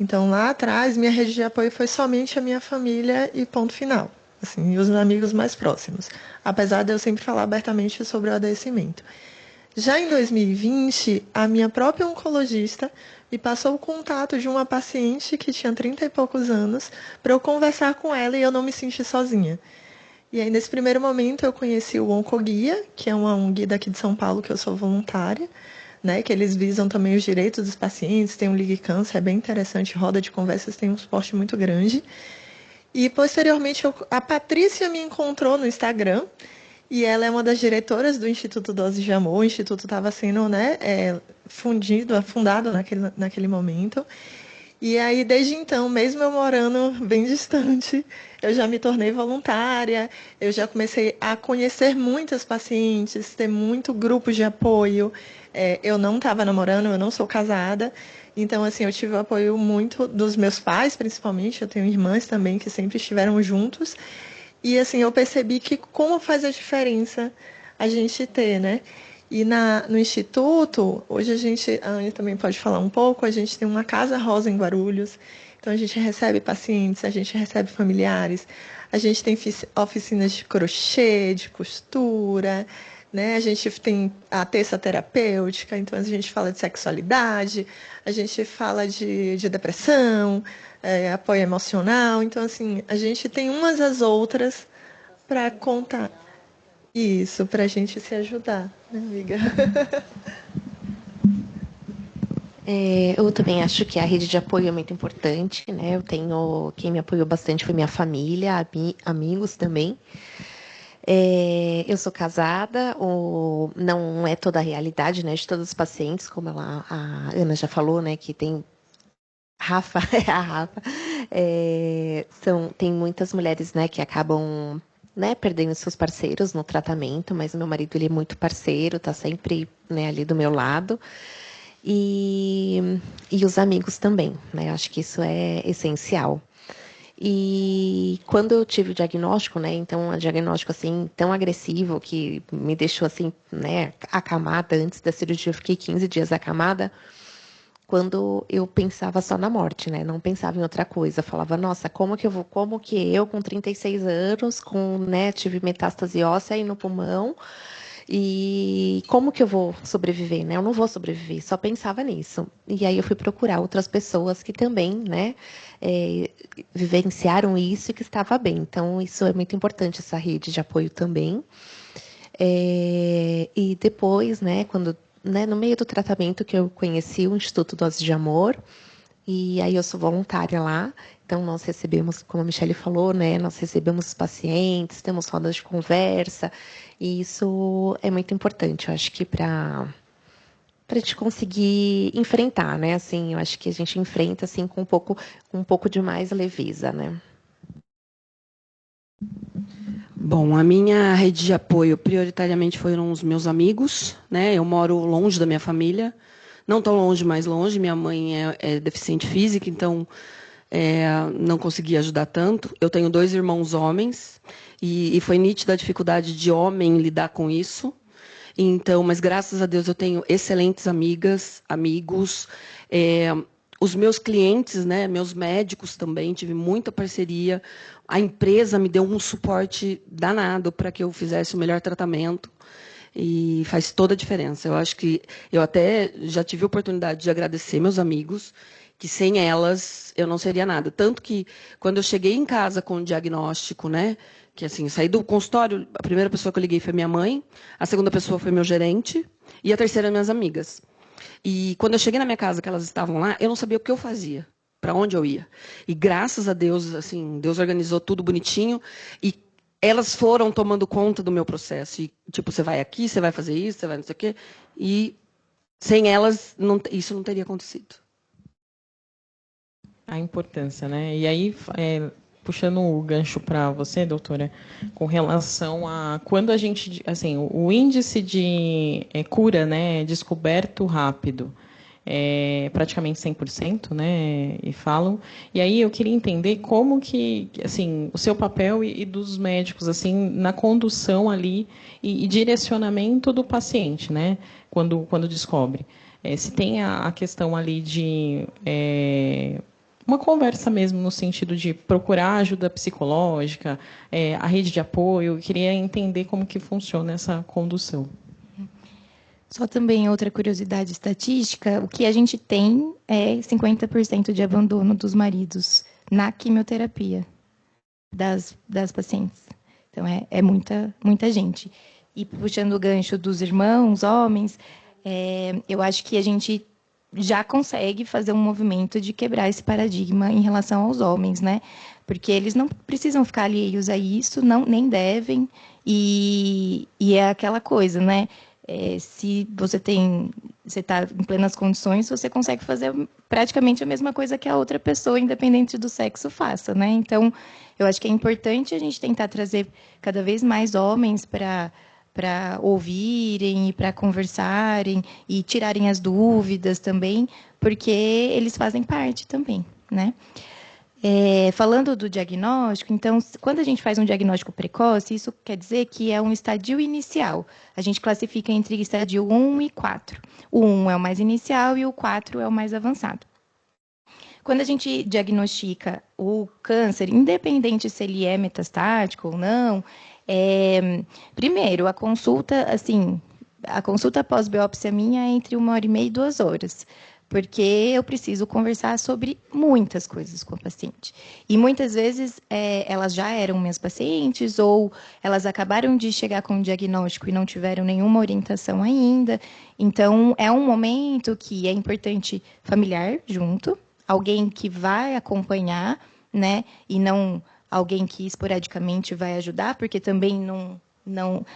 Então, lá atrás, minha rede de apoio foi somente a minha família e ponto final. Assim, e os amigos mais próximos. Apesar de eu sempre falar abertamente sobre o adoecimento. Já em 2020, a minha própria oncologista me passou o contato de uma paciente que tinha 30 e poucos anos para eu conversar com ela e eu não me senti sozinha. E aí, nesse primeiro momento, eu conheci o Oncoguia, que é uma ONG daqui de São Paulo, que eu sou voluntária, né, que eles visam também os direitos dos pacientes, tem um Ligue Câncer, é bem interessante, roda de conversas, tem um suporte muito grande. E, posteriormente, a Patrícia me encontrou no Instagram, e ela é uma das diretoras do Instituto Dose de Amor. O Instituto estava sendo, né, fundado naquele momento. E aí, desde então, mesmo eu morando bem distante, eu já me tornei voluntária, eu já comecei a conhecer muitas pacientes, ter muito grupo de apoio. Eu não estava namorando, eu não sou casada, então, assim, eu tive o apoio muito dos meus pais, principalmente, eu tenho irmãs também que sempre estiveram juntos, e, assim, eu percebi que como faz a diferença a gente ter, né? E no Instituto, hoje a Anne também pode falar um pouco, a gente tem uma Casa Rosa em Guarulhos, então a gente recebe pacientes, a gente recebe familiares, a gente tem oficinas de crochê, de costura, né? A gente tem a terça terapêutica, então a gente fala de sexualidade, a gente fala de depressão, apoio emocional. Então, assim, a gente tem umas às outras para contar. Isso, para a gente se ajudar, né, amiga? Eu também acho que a rede de apoio é muito importante, né? Quem me apoiou bastante foi minha família, amigos também. Eu sou casada, não é toda a realidade, né, de todos os pacientes, como a Ana já falou, né, que tem Rafa, a Rafa, tem muitas mulheres, né, que acabam, né, perdendo seus parceiros no tratamento, mas o meu marido, ele é muito parceiro, tá sempre, né, ali do meu lado. E os amigos também, né? Acho que isso é essencial. E quando eu tive o diagnóstico, né? Então, um diagnóstico assim tão agressivo que me deixou assim, né? Acamada antes da cirurgia, eu fiquei 15 dias acamada. Quando eu pensava só na morte, né? Não pensava em outra coisa. Eu falava, nossa, como que eu com 36 anos, né? Tive metástase óssea aí no pulmão. E como que eu vou sobreviver, né? Eu não vou sobreviver, só pensava nisso. E aí eu fui procurar outras pessoas que também, né, vivenciaram isso e que estava bem. Então, isso é muito importante, essa rede de apoio também. E depois, né, no meio do tratamento que eu conheci o Instituto Dose de Amor, e aí eu sou voluntária lá, então nós recebemos, como a Michelle falou, né, nós recebemos os pacientes, temos rodas de conversa, e isso é muito importante, eu acho que para a gente conseguir enfrentar, né, assim, eu acho que a gente enfrenta, assim, com um pouco de mais leveza, né. Bom, a minha rede de apoio prioritariamente foram os meus amigos, né, eu moro longe da minha família, não tão longe, mais longe. Minha mãe é deficiente física, então não consegui ajudar tanto. Eu tenho 2 irmãos homens e foi nítida a dificuldade de homem lidar com isso. Então, mas graças a Deus eu tenho excelentes amigas, amigos. Os meus clientes, né, meus médicos também, tive muita parceria. A empresa me deu um suporte danado para que eu fizesse o melhor tratamento. E faz toda a diferença. Eu acho que eu até já tive a oportunidade de agradecer meus amigos, que sem elas eu não seria nada. Tanto que quando eu cheguei em casa com o diagnóstico, né, que assim, saí do consultório, a primeira pessoa que eu liguei foi minha mãe, a segunda pessoa foi meu gerente e a terceira minhas amigas. E quando eu cheguei na minha casa, que elas estavam lá, eu não sabia o que eu fazia, para onde eu ia. E graças a Deus, assim, Deus organizou tudo bonitinho e elas foram tomando conta do meu processo. E, tipo, você vai aqui, você vai fazer isso, você vai não sei o quê. E sem elas, isso não teria acontecido. A importância, né? E aí, puxando o gancho para você, doutora, com relação a quando a gente, assim, o índice de cura, né, descoberto rápido, praticamente 100%, né, e falam. E aí eu queria entender como que, assim, o seu papel e dos médicos, assim, na condução ali e direcionamento do paciente, né, quando descobre. Se tem a questão ali de uma conversa mesmo no sentido de procurar ajuda psicológica, a rede de apoio. Eu queria entender como que funciona essa condução. Só também outra curiosidade estatística, o que a gente tem é 50% de abandono dos maridos na quimioterapia das pacientes. Então, é muita gente. E puxando o gancho dos irmãos, homens, eu acho que a gente já consegue fazer um movimento de quebrar esse paradigma em relação aos homens, né? Porque eles não precisam ficar alheios a isso, nem devem, e é aquela coisa, né? Se você está em plenas condições, você consegue fazer praticamente a mesma coisa que a outra pessoa, independente do sexo, faça, né? Então, eu acho que é importante a gente tentar trazer cada vez mais homens para ouvirem e para conversarem e tirarem as dúvidas também, porque eles fazem parte também, né? Falando do diagnóstico, então, quando a gente faz um diagnóstico precoce, isso quer dizer que é um estadio inicial. A gente classifica entre estadio 1 e 4. O 1 é o mais inicial e o 4 é o mais avançado. quando a gente diagnostica o câncer, independente se ele é metastático ou não, primeiro, a consulta, assim, a consulta pós-biópsia minha é entre 1h30 e 2 horas, porque eu preciso conversar sobre muitas coisas com a paciente. E muitas vezes elas já eram minhas pacientes ou elas acabaram de chegar com um diagnóstico e não tiveram nenhuma orientação ainda. Então, é um momento que é importante familiar junto, alguém que vai acompanhar, né? E não alguém que esporadicamente vai ajudar, porque também não...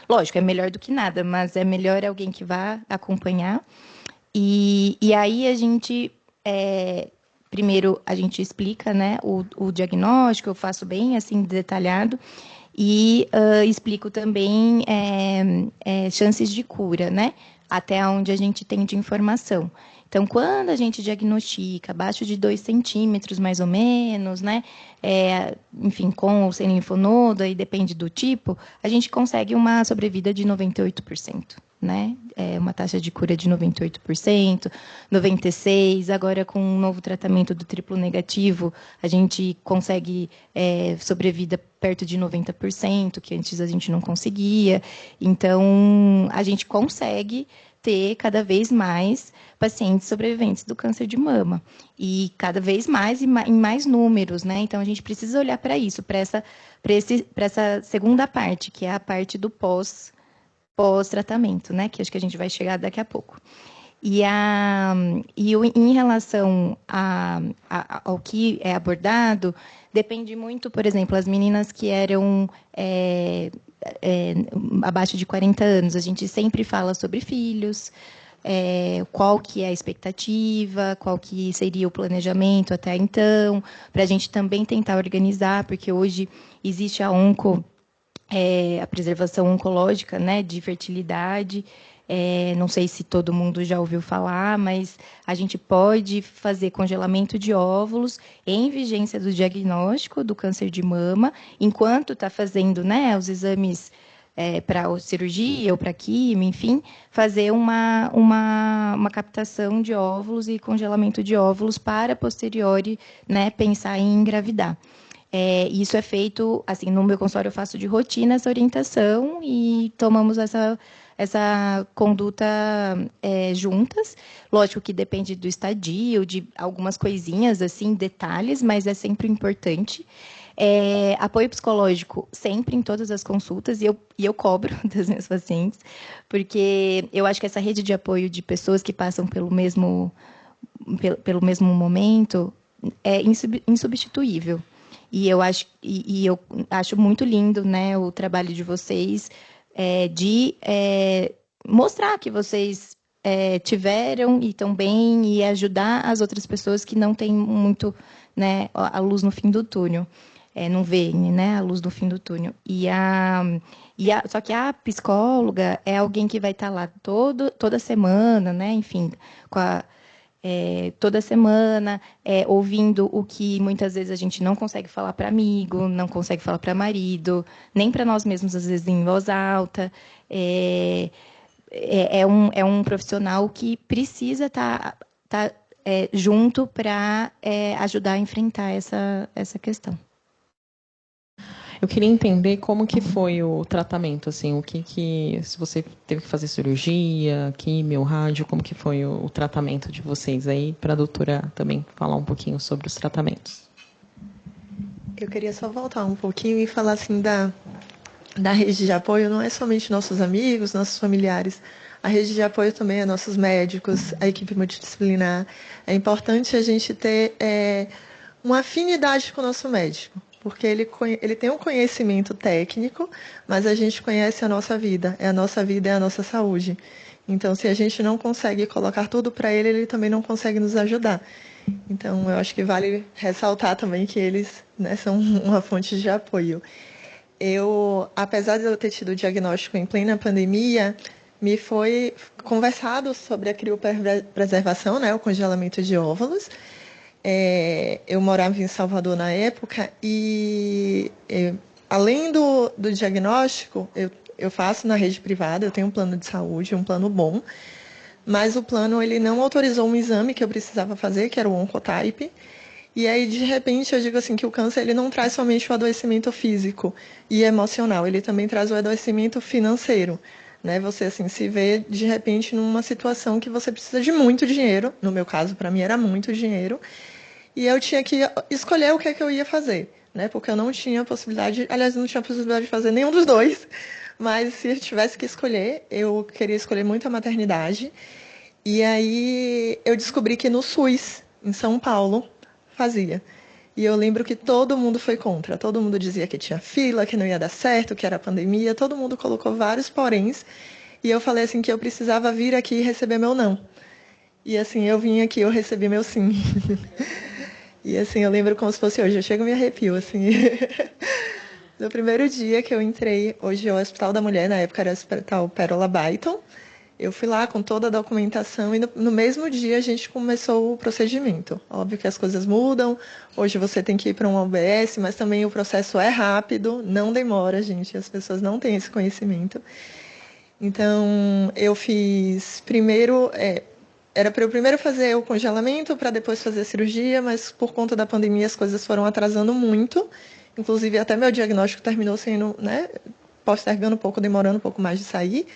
Lógico, é melhor do que nada, mas é melhor alguém que vá acompanhar. E aí a gente, primeiro, a gente explica, né, o diagnóstico, eu faço bem, assim, detalhado, e explico também chances de cura, né, até onde a gente tem de informação. Então, quando a gente diagnostica abaixo de 2 centímetros, mais ou menos, né, enfim, com ou sem linfonodo, aí depende do tipo, a gente consegue uma sobrevida de 98%. Né? Uma taxa de cura de 98%, 96%. Agora, com um novo tratamento do triplo negativo, a gente consegue sobrevida perto de 90%, que antes a gente não conseguia. Então, a gente consegue ter cada vez mais pacientes sobreviventes do câncer de mama. E cada vez mais em mais números, né? Então, a gente precisa olhar para isso, para essa segunda parte, que é a parte do pós-tratamento, né? Que acho que a gente vai chegar daqui a pouco. Em relação ao que é abordado, depende muito, por exemplo, as meninas que eram abaixo de 40 anos, a gente sempre fala sobre filhos, qual que é a expectativa, qual que seria o planejamento até então, para a gente também tentar organizar, porque hoje existe a preservação oncológica, né, de fertilidade. Não sei se todo mundo já ouviu falar, mas a gente pode fazer congelamento de óvulos em vigência do diagnóstico do câncer de mama, enquanto está fazendo, né, os exames para cirurgia ou para quimio, enfim, fazer uma captação de óvulos e congelamento de óvulos para, posteriori, né, pensar em engravidar. Isso é feito, assim, no meu consultório eu faço de rotina essa orientação e tomamos essa conduta juntas. Lógico que depende do estadio, de algumas coisinhas, assim, detalhes, mas é sempre importante. Apoio psicológico sempre em todas as consultas, e eu cobro das minhas pacientes, porque eu acho que essa rede de apoio de pessoas que passam pelo mesmo momento é insubstituível. E eu acho muito lindo, né, o trabalho de vocês de mostrar que vocês tiveram e estão bem e ajudar as outras pessoas que não têm muito, né, a luz no fim do túnel. Não veem, né, a luz no fim do túnel. Só que a psicóloga é alguém que vai estar lá toda semana, né, enfim, toda semana, ouvindo o que muitas vezes a gente não consegue falar para amigo, não consegue falar para marido, nem para nós mesmos, às vezes, em voz alta. É um profissional que precisa estar junto para ajudar a enfrentar essa questão. Eu queria entender como que foi o tratamento, assim, se você teve que fazer cirurgia, químio, rádio, como que foi o tratamento de vocês aí, para a doutora também falar um pouquinho sobre os tratamentos. Eu queria só voltar um pouquinho e falar, assim, da rede de apoio, não é somente nossos amigos, nossos familiares. A rede de apoio também é nossos médicos, a equipe multidisciplinar. É importante a gente ter uma afinidade com o nosso médico, porque ele tem um conhecimento técnico, mas a gente conhece a nossa vida. É a nossa vida, é a nossa saúde. Então, se a gente não consegue colocar tudo para ele, ele também não consegue nos ajudar. Então, eu acho que vale ressaltar também que eles, né, são uma fonte de apoio. Apesar de eu ter tido o diagnóstico em plena pandemia, me foi conversado sobre a criopreservação, né, o congelamento de óvulos. Eu morava em Salvador na época e, além do diagnóstico, eu faço na rede privada, eu tenho um plano de saúde, um plano bom, mas o plano ele não autorizou um exame que eu precisava fazer, que era o Oncotype, E aí, de repente, eu digo assim que o câncer ele não traz somente o adoecimento físico e emocional, ele também traz o adoecimento financeiro, né? Você assim se vê de repente numa situação que você precisa de muito dinheiro. No meu caso, para mim era muito dinheiro, e eu tinha que escolher o que é que eu ia fazer, né? Porque eu não tinha possibilidade, aliás, não tinha possibilidade de fazer nenhum dos dois. Mas se eu tivesse que escolher, eu queria escolher muito a maternidade. E aí eu descobri que no SUS, em São Paulo, fazia. E eu lembro que todo mundo foi contra. Todo mundo dizia que tinha fila, que não ia dar certo, que era pandemia. Todo mundo colocou vários poréns. E eu falei assim que eu precisava vir aqui e receber meu não. E assim, eu vim aqui, eu recebi meu sim. E assim, eu lembro como se fosse hoje. Eu chego e me arrepio, assim. No primeiro dia que eu entrei, hoje é o Hospital da Mulher, na época era o Hospital Pérola Byton. Eu fui lá com toda a documentação e no mesmo dia a gente começou o procedimento. Óbvio que as coisas mudam, hoje você tem que ir para um OBS, mas também o processo é rápido, não demora, gente, as pessoas não têm esse conhecimento. Então, eu fiz primeiro, era para eu primeiro fazer o congelamento, para depois fazer a cirurgia, mas por conta da pandemia as coisas foram atrasando muito, inclusive até meu diagnóstico terminou sendo, né, postergando um pouco, demorando um pouco mais de sair.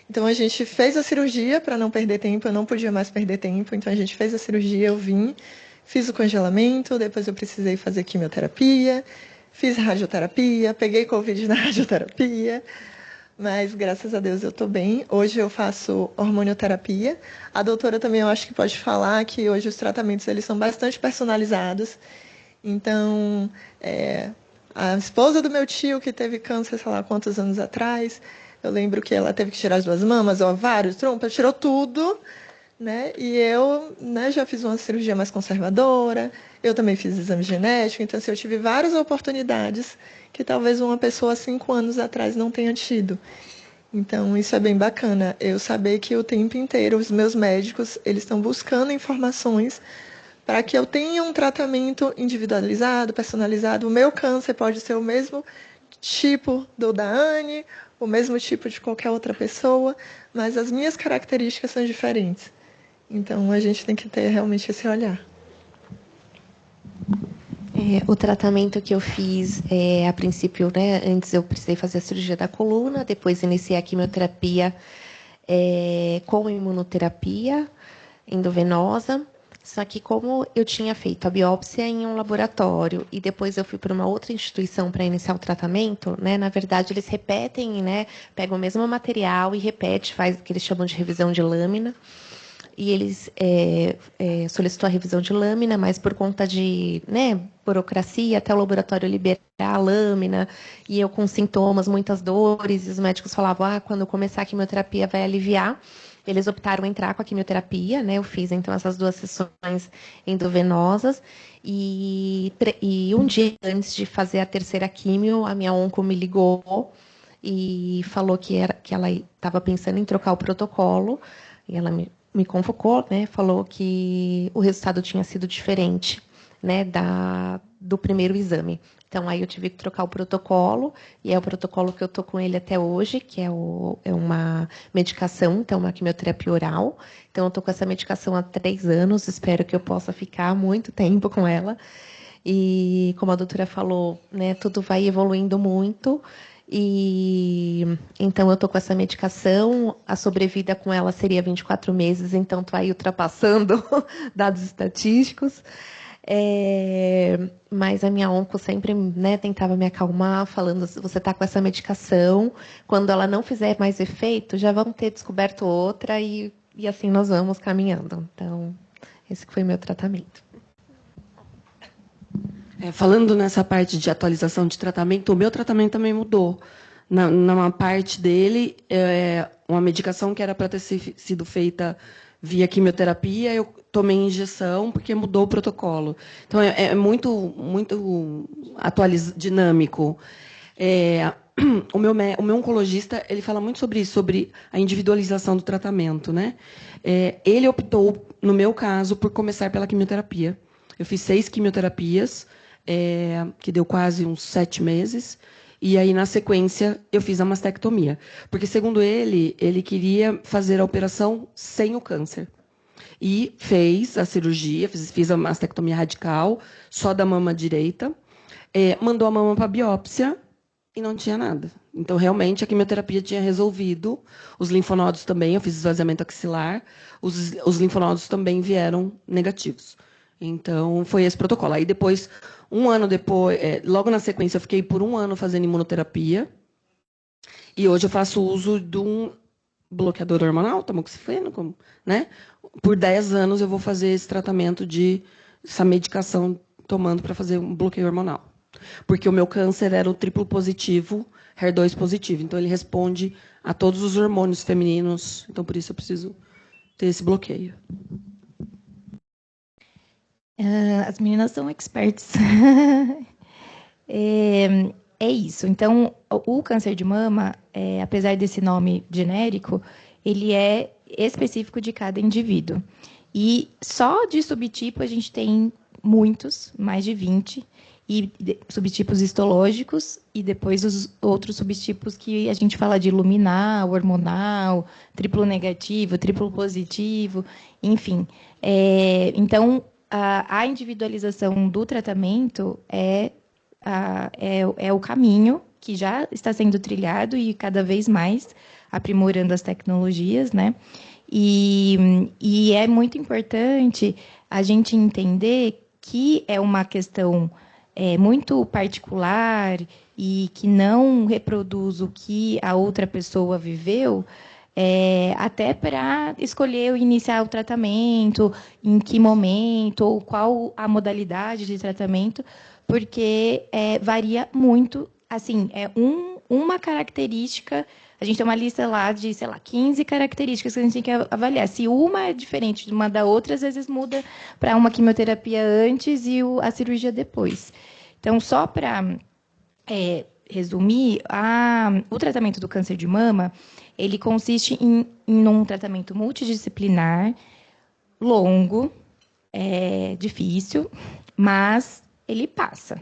Então, a gente fez a cirurgia para não perder tempo, eu não podia mais perder tempo, então a gente fez a cirurgia, eu vim, fiz o congelamento, depois eu precisei fazer quimioterapia, fiz radioterapia, peguei Covid na radioterapia, mas graças a Deus eu estou bem. Hoje eu faço hormonioterapia. A doutora também eu acho que pode falar que hoje os tratamentos eles são bastante personalizados. Então, a esposa do meu tio que teve câncer, sei lá quantos anos atrás, eu lembro que ela teve que tirar as 2 mamas, ovários, trompa, tirou tudo, né? E eu, né, já fiz uma cirurgia mais conservadora, eu também fiz exame genético, então assim, eu tive várias oportunidades que talvez uma pessoa há 5 anos atrás não tenha tido. Então, isso é bem bacana, eu saber que o tempo inteiro os meus médicos, eles estão buscando informações para que eu tenha um tratamento individualizado, personalizado. O meu câncer pode ser o mesmo tipo do da Anne, o mesmo tipo de qualquer outra pessoa, mas as minhas características são diferentes. Então, a gente tem que ter realmente esse olhar. O tratamento que eu fiz, a princípio, né, antes eu precisei fazer a cirurgia da coluna, depois iniciei a quimioterapia com imunoterapia endovenosa. Só que como eu tinha feito a biópsia em um laboratório e depois eu fui para uma outra instituição para iniciar o tratamento, né, na verdade eles repetem, né, pegam o mesmo material e repete, faz o que eles chamam de revisão de lâmina. E eles solicitou a revisão de lâmina, mas por conta de, né, burocracia, até o laboratório liberar a lâmina, e eu com sintomas, muitas dores, e os médicos falavam, quando começar a quimioterapia vai aliviar. Eles optaram em entrar com a quimioterapia, né? Eu fiz, então, essas 2 sessões endovenosas. E um dia antes de fazer a terceira quimio, a minha onco me ligou e falou que ela estava pensando em trocar o protocolo. E ela me convocou, né? Falou que o resultado tinha sido diferente, né, do primeiro exame. Então, aí eu tive que trocar o protocolo, e é o protocolo que eu estou com ele até hoje, que é uma medicação, então, uma quimioterapia oral. Então, eu estou com essa medicação há 3 anos, espero que eu possa ficar muito tempo com ela. E, como a doutora falou, né, tudo vai evoluindo muito, e então eu estou com essa medicação, a sobrevida com ela seria 24 meses, então estou aí ultrapassando dados estatísticos. Mas a minha onco sempre, né, tentava me acalmar, falando, você está com essa medicação, quando ela não fizer mais efeito, já vamos ter descoberto outra e assim nós vamos caminhando. Então, esse foi meu tratamento. Falando nessa parte de atualização de tratamento, o meu tratamento também mudou. Na parte dele, uma medicação que era para ter sido feita via quimioterapia, eu tomei injeção porque mudou o protocolo. Então, muito, muito dinâmico. O meu oncologista ele fala muito sobre isso, sobre a individualização do tratamento, né? Ele optou, no meu caso, por começar pela quimioterapia. Eu fiz 6 quimioterapias, que deu quase uns 7 meses. E aí, na sequência, eu fiz a mastectomia. Porque, segundo ele queria fazer a operação sem o câncer. e fez a cirurgia, fiz a mastectomia radical, só da mama direita, mandou a mama para biópsia e não tinha nada. Então, realmente, a quimioterapia tinha resolvido. Os linfonodos também, eu fiz esvaziamento axilar, os linfonodos também vieram negativos. Então, foi esse protocolo. Aí, depois, um ano depois, logo na sequência, eu fiquei por 1 ano fazendo imunoterapia. E hoje eu faço uso de um bloqueador hormonal, tamoxifeno, né? Por 10 anos eu vou fazer esse tratamento essa medicação tomando para fazer um bloqueio hormonal. Porque o meu câncer era o triplo positivo, HER2 positivo. Então, ele responde a todos os hormônios femininos. Então, por isso eu preciso ter esse bloqueio. As meninas são experts. É isso. Então, o câncer de mama, apesar desse nome genérico, ele é específico de cada indivíduo. E só de subtipo a gente tem muitos, mais de 20, e subtipos histológicos, e depois os outros subtipos que a gente fala de luminal, hormonal, triplo negativo, triplo positivo, enfim. Então, a individualização do tratamento é o caminho que já está sendo trilhado e cada vez mais aprimorando as tecnologias, né? E é muito importante a gente entender que é uma questão muito particular e que não reproduz o que a outra pessoa viveu, até para escolher iniciar o tratamento, em que momento, ou qual a modalidade de tratamento, porque varia muito, assim, uma característica. A gente tem uma lista lá de, 15 características que a gente tem que avaliar. Se uma é diferente de uma da outra, às vezes muda para uma quimioterapia antes e a cirurgia depois. Então, só para resumir, o tratamento do câncer de mama, ele consiste em um tratamento multidisciplinar, longo, difícil, mas ele passa.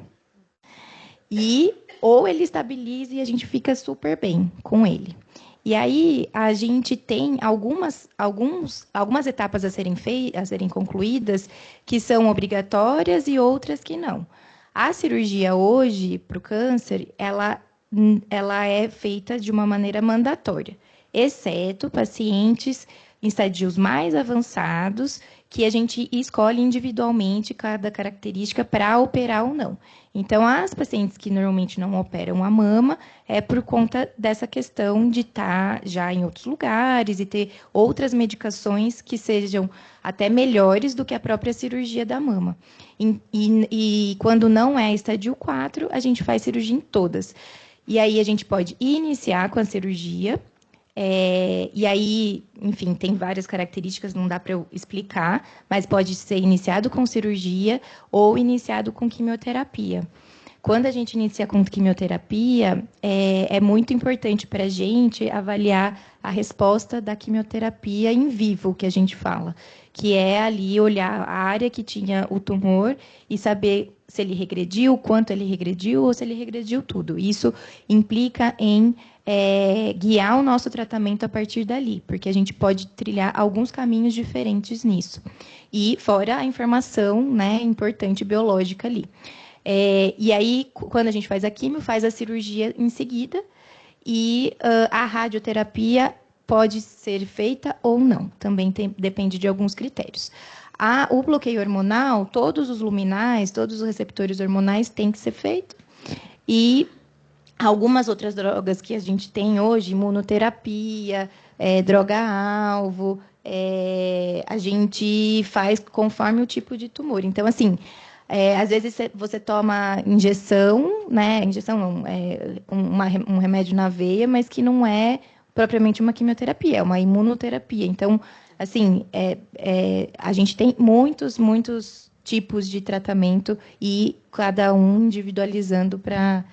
Ou ele estabiliza e a gente fica super bem com ele. E aí a gente tem algumas etapas a serem concluídas que são obrigatórias e outras que não. A cirurgia hoje para o câncer, ela é feita de uma maneira mandatória, exceto pacientes em estadios mais avançados, que a gente escolhe individualmente cada característica para operar ou não. Então, as pacientes que normalmente não operam a mama é por conta dessa questão de estar já em outros lugares e ter outras medicações que sejam até melhores do que a própria cirurgia da mama. E quando não é estadio 4, a gente faz cirurgia em todas. E aí a gente pode iniciar com a cirurgia. E aí, enfim, tem várias características, não dá para eu explicar, mas pode ser iniciado com cirurgia ou iniciado com quimioterapia. Quando a gente inicia com quimioterapia, é muito importante para a gente avaliar a resposta da quimioterapia em vivo, que a gente fala, que é ali olhar a área que tinha o tumor e saber se ele regrediu, quanto ele regrediu ou se ele regrediu tudo. Isso implica em guiar o nosso tratamento a partir dali, porque a gente pode trilhar alguns caminhos diferentes nisso. E fora a informação, né, importante biológica ali. E aí, quando a gente faz a quimio, faz a cirurgia em seguida, e a radioterapia pode ser feita ou não, também depende de alguns critérios. O bloqueio hormonal, todos os luminais, todos os receptores hormonais têm que ser feito, e algumas outras drogas que a gente tem hoje, imunoterapia, droga-alvo, a gente faz conforme o tipo de tumor. Então, assim, às vezes você toma injeção, né? Injeção não, um remédio na veia, mas que não é propriamente uma quimioterapia, é uma imunoterapia. Então, assim, a gente tem muitos tipos de tratamento e cada um individualizando para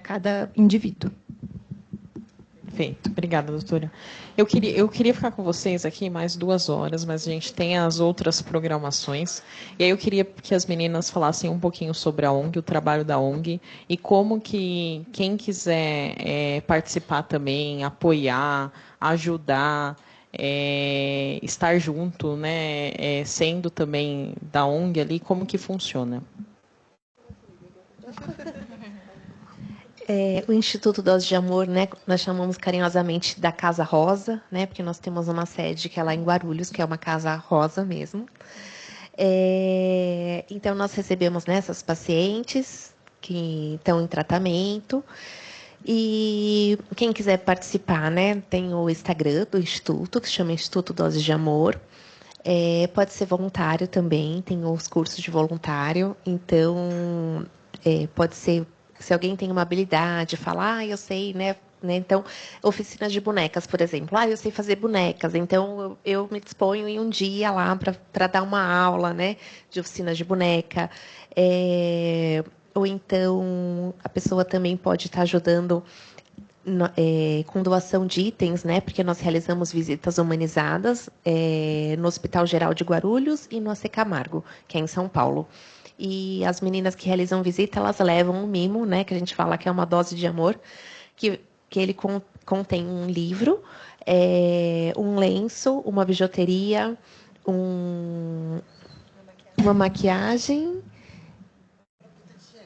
cada indivíduo. Perfeito. Obrigada, doutora. Eu queria ficar com vocês aqui mais 2 horas, mas a gente tem as outras programações. E aí eu queria que as meninas falassem um pouquinho sobre a ONG, o trabalho da ONG, e como que quem quiser participar também, apoiar, ajudar, estar junto, né, sendo também da ONG ali, como que funciona? O Instituto Dose de Amor, né, nós chamamos carinhosamente da Casa Rosa, né, porque nós temos uma sede que é lá em Guarulhos, que é uma casa rosa mesmo. Então, nós recebemos, né, essas pacientes que estão em tratamento. E quem quiser participar, né, tem o Instagram do Instituto, que se chama Instituto Dose de Amor. Pode ser voluntário também, tem os cursos de voluntário. Então, pode ser, se alguém tem uma habilidade, falar, eu sei, né? Então, oficinas de bonecas, por exemplo. Eu sei fazer bonecas, então eu me disponho em um dia lá para dar uma aula, né, de oficinas de boneca. Ou então, a pessoa também pode estar ajudando com doação de itens, né? Porque nós realizamos visitas humanizadas no Hospital Geral de Guarulhos e no AC Camargo, que é em São Paulo. E as meninas que realizam visita, elas levam um mimo, né? Que a gente fala que é uma dose de amor, que ele contém um livro, um lenço, uma bijuteria, uma maquiagem.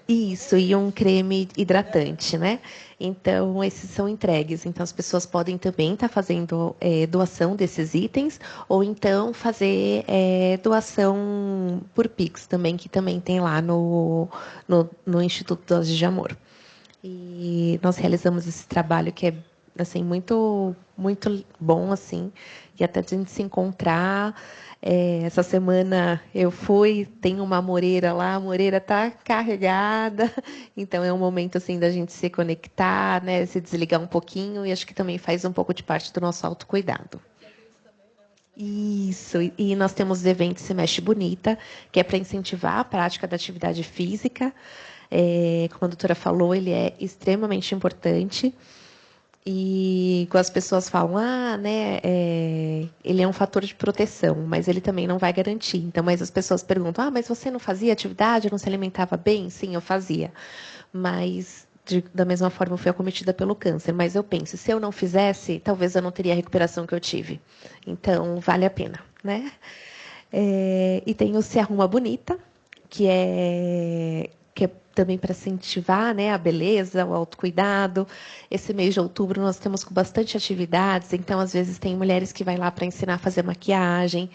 Isso, e um creme hidratante, né? Então, esses são entregues. Então, as pessoas podem também estar fazendo doação desses itens, ou então fazer doação por Pix também, que também tem lá no Instituto Dose de Amor. E nós realizamos esse trabalho que é assim, muito, muito bom, assim, e até a gente se encontrar. Essa semana eu fui, tem uma amoreira lá, a amoreira está carregada, então é um momento assim da gente se conectar, né, se desligar um pouquinho, e acho que também faz um pouco de parte do nosso autocuidado. Isso, e nós temos os eventos Se Mexe Bonita, que é para incentivar a prática da atividade física. Como a doutora falou, ele é extremamente importante. E quando as pessoas falam, né, ele é um fator de proteção, mas ele também não vai garantir. Então, mas as pessoas perguntam, mas você não fazia atividade, não se alimentava bem? Sim, eu fazia. Mas, da mesma forma, eu fui acometida pelo câncer. Mas eu penso, se eu não fizesse, talvez eu não teria a recuperação que eu tive. Então, vale a pena, né? E tem o Se Arruma Bonita, que é também para incentivar, né, a beleza, o autocuidado. Esse mês de outubro nós temos com bastante atividades, então às vezes tem mulheres que vai lá para ensinar a fazer maquiagem,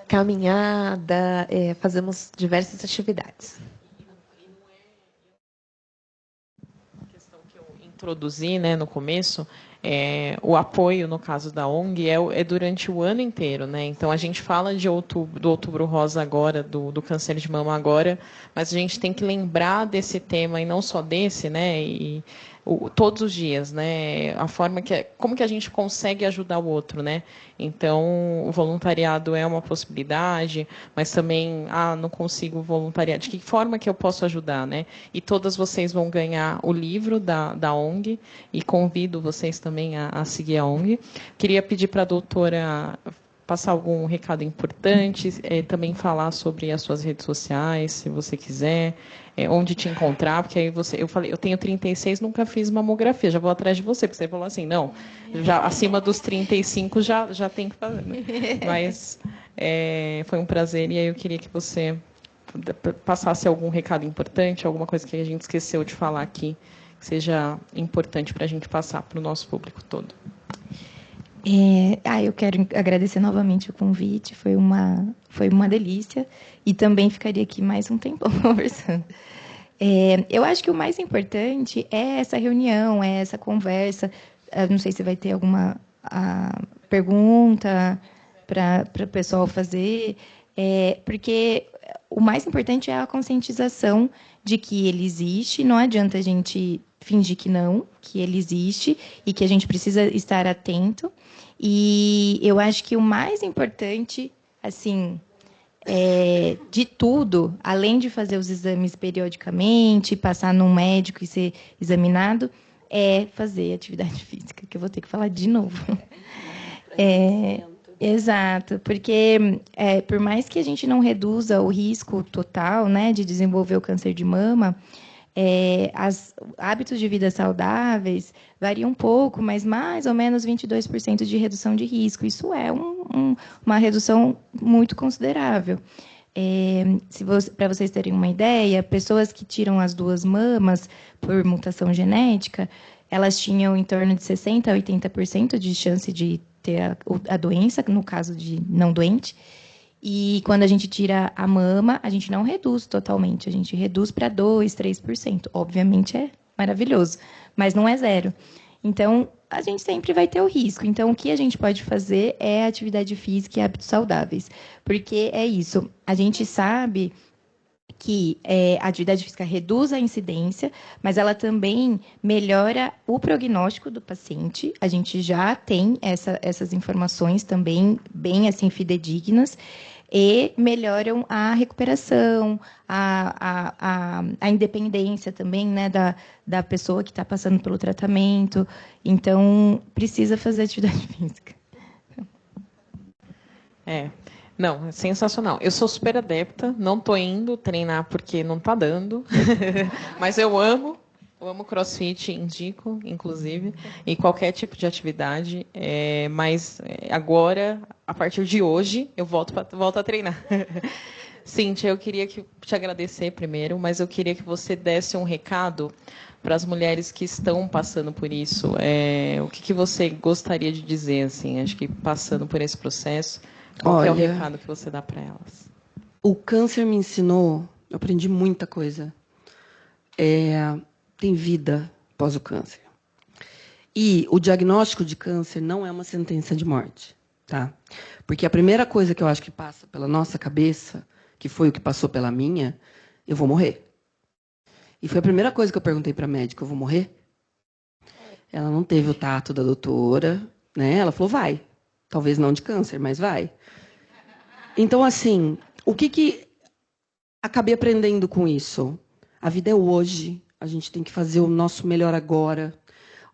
caminhada, fazemos diversas atividades. A questão que eu introduzi, né, no começo, o apoio, no caso da ONG, é durante o ano inteiro, né? Então, a gente fala do Outubro Rosa agora, do câncer de mama agora, mas a gente tem que lembrar desse tema, e não só desse, né? E todos os dias, né? A forma como que a gente consegue ajudar o outro, né? Então, o voluntariado é uma possibilidade, mas também, não consigo voluntariar. De que forma que eu posso ajudar, né? E todas vocês vão ganhar o livro da ONG, e convido vocês também a seguir a ONG. Queria pedir para a doutora passar algum recado importante, também falar sobre as suas redes sociais, se você quiser, onde te encontrar, porque aí eu falei, eu tenho 36, nunca fiz mamografia, já vou atrás de você, porque você falou assim, não, já acima dos 35 já tem que fazer. Né? Mas foi um prazer, e aí eu queria que você passasse algum recado importante, alguma coisa que a gente esqueceu de falar aqui, que seja importante para a gente passar para o nosso público todo. Eu quero agradecer novamente o convite, foi uma delícia, e também ficaria aqui mais um tempo conversando. Eu acho que o mais importante é essa reunião, é essa conversa. Eu não sei se vai ter alguma pergunta para o pessoal fazer, porque o mais importante é a conscientização de que ele existe, não adianta a gente fingir que não, que ele existe e que a gente precisa estar atento. E eu acho que o mais importante, assim, de tudo, além de fazer os exames periodicamente, passar num médico e ser examinado, é fazer atividade física, que eu vou ter que falar de novo. Exato, porque por mais que a gente não reduza o risco total, né, de desenvolver o câncer de mama, Hábitos de vida saudáveis variam um pouco, mas mais ou menos 22% de redução de risco. Isso é uma redução muito considerável. Para vocês terem uma ideia, pessoas que tiram as 2 mamas por mutação genética, elas tinham em torno de 60% a 80% de chance de ter a doença, no caso de não doente. E quando a gente tira a mama, a gente não reduz totalmente, a gente reduz para 2%, 3%. Obviamente é maravilhoso, mas não é zero. Então, a gente sempre vai ter o risco. Então, o que a gente pode fazer é atividade física e hábitos saudáveis. Porque é isso, a gente sabe que a atividade física reduz a incidência, mas ela também melhora o prognóstico do paciente. A gente já tem essas informações também bem assim fidedignas e melhoram a recuperação, a independência também, né, da pessoa que está passando pelo tratamento. Então, precisa fazer atividade física. Não, é sensacional. Eu sou super adepta, não estou indo treinar porque não está dando, mas eu amo CrossFit, indico, inclusive, e qualquer tipo de atividade, mas agora, a partir de hoje, eu volto a treinar. Cíntia, eu queria te agradecer primeiro, mas eu queria que você desse um recado para as mulheres que estão passando por isso. O que você gostaria de dizer, assim, acho que passando por esse processo? Qual é o recado que você dá para elas? O câncer me ensinou, eu aprendi muita coisa. Tem vida após o câncer. E o diagnóstico de câncer não é uma sentença de morte, tá? Porque a primeira coisa que eu acho que passa pela nossa cabeça, que foi o que passou pela minha, eu vou morrer. E foi a primeira coisa que eu perguntei para a médica, eu vou morrer? Ela não teve o tato da doutora, né? Ela falou, vai. Talvez não de câncer, mas vai. Então, assim, o que acabei aprendendo com isso? A vida é hoje, a gente tem que fazer o nosso melhor agora.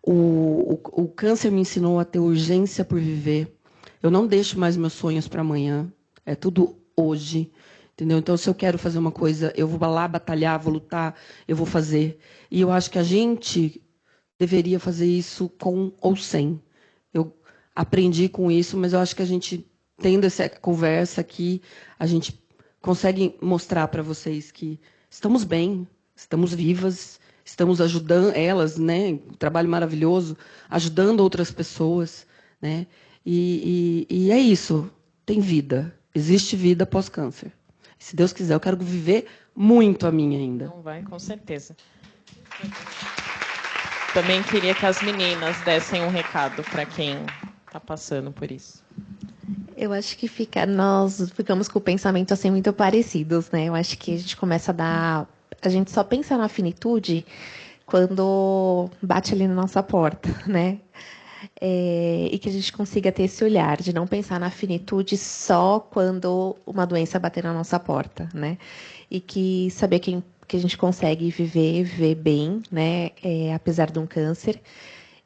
O câncer me ensinou a ter urgência por viver. Eu não deixo mais meus sonhos para amanhã. É tudo hoje. Entendeu? Então, se eu quero fazer uma coisa, eu vou lá batalhar, vou lutar, eu vou fazer. E eu acho que a gente deveria fazer isso com ou sem. Eu aprendi com isso, mas eu acho que a gente, tendo essa conversa aqui, a gente consegue mostrar para vocês que estamos bem, estamos vivas, estamos ajudando elas, né? Um trabalho maravilhoso, ajudando outras pessoas, né? E é isso, tem vida, existe vida pós-câncer. Se Deus quiser, eu quero viver muito a minha ainda. Não vai, com certeza. Também queria que as meninas dessem um recado para quem está passando por isso. Eu acho que nós ficamos com o pensamento assim muito parecidos, né? Eu acho que a gente começa a gente só pensa na finitude quando bate ali na nossa porta, né? E que a gente consiga ter esse olhar de não pensar na finitude só quando uma doença bater na nossa porta, né? E que saber que a gente consegue viver bem, né? Apesar de um câncer.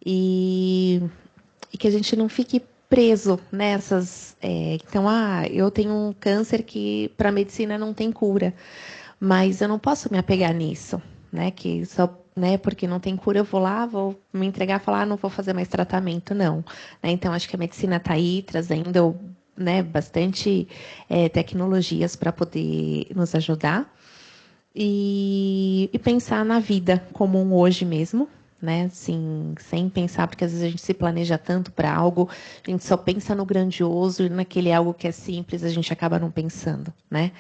E que a gente não fique preso nessas... Então, eu tenho um câncer que para a medicina não tem cura, mas eu não posso me apegar nisso, né? Que só, né, porque não tem cura, eu vou lá, vou me entregar e falar, não vou fazer mais tratamento, não. Né? Então, acho que a medicina está aí trazendo, né, bastante tecnologias para poder nos ajudar e pensar na vida como um hoje mesmo, né? Assim, sem pensar, porque às vezes a gente se planeja tanto para algo, a gente só pensa no grandioso e naquele algo que é simples, a gente acaba não pensando, né?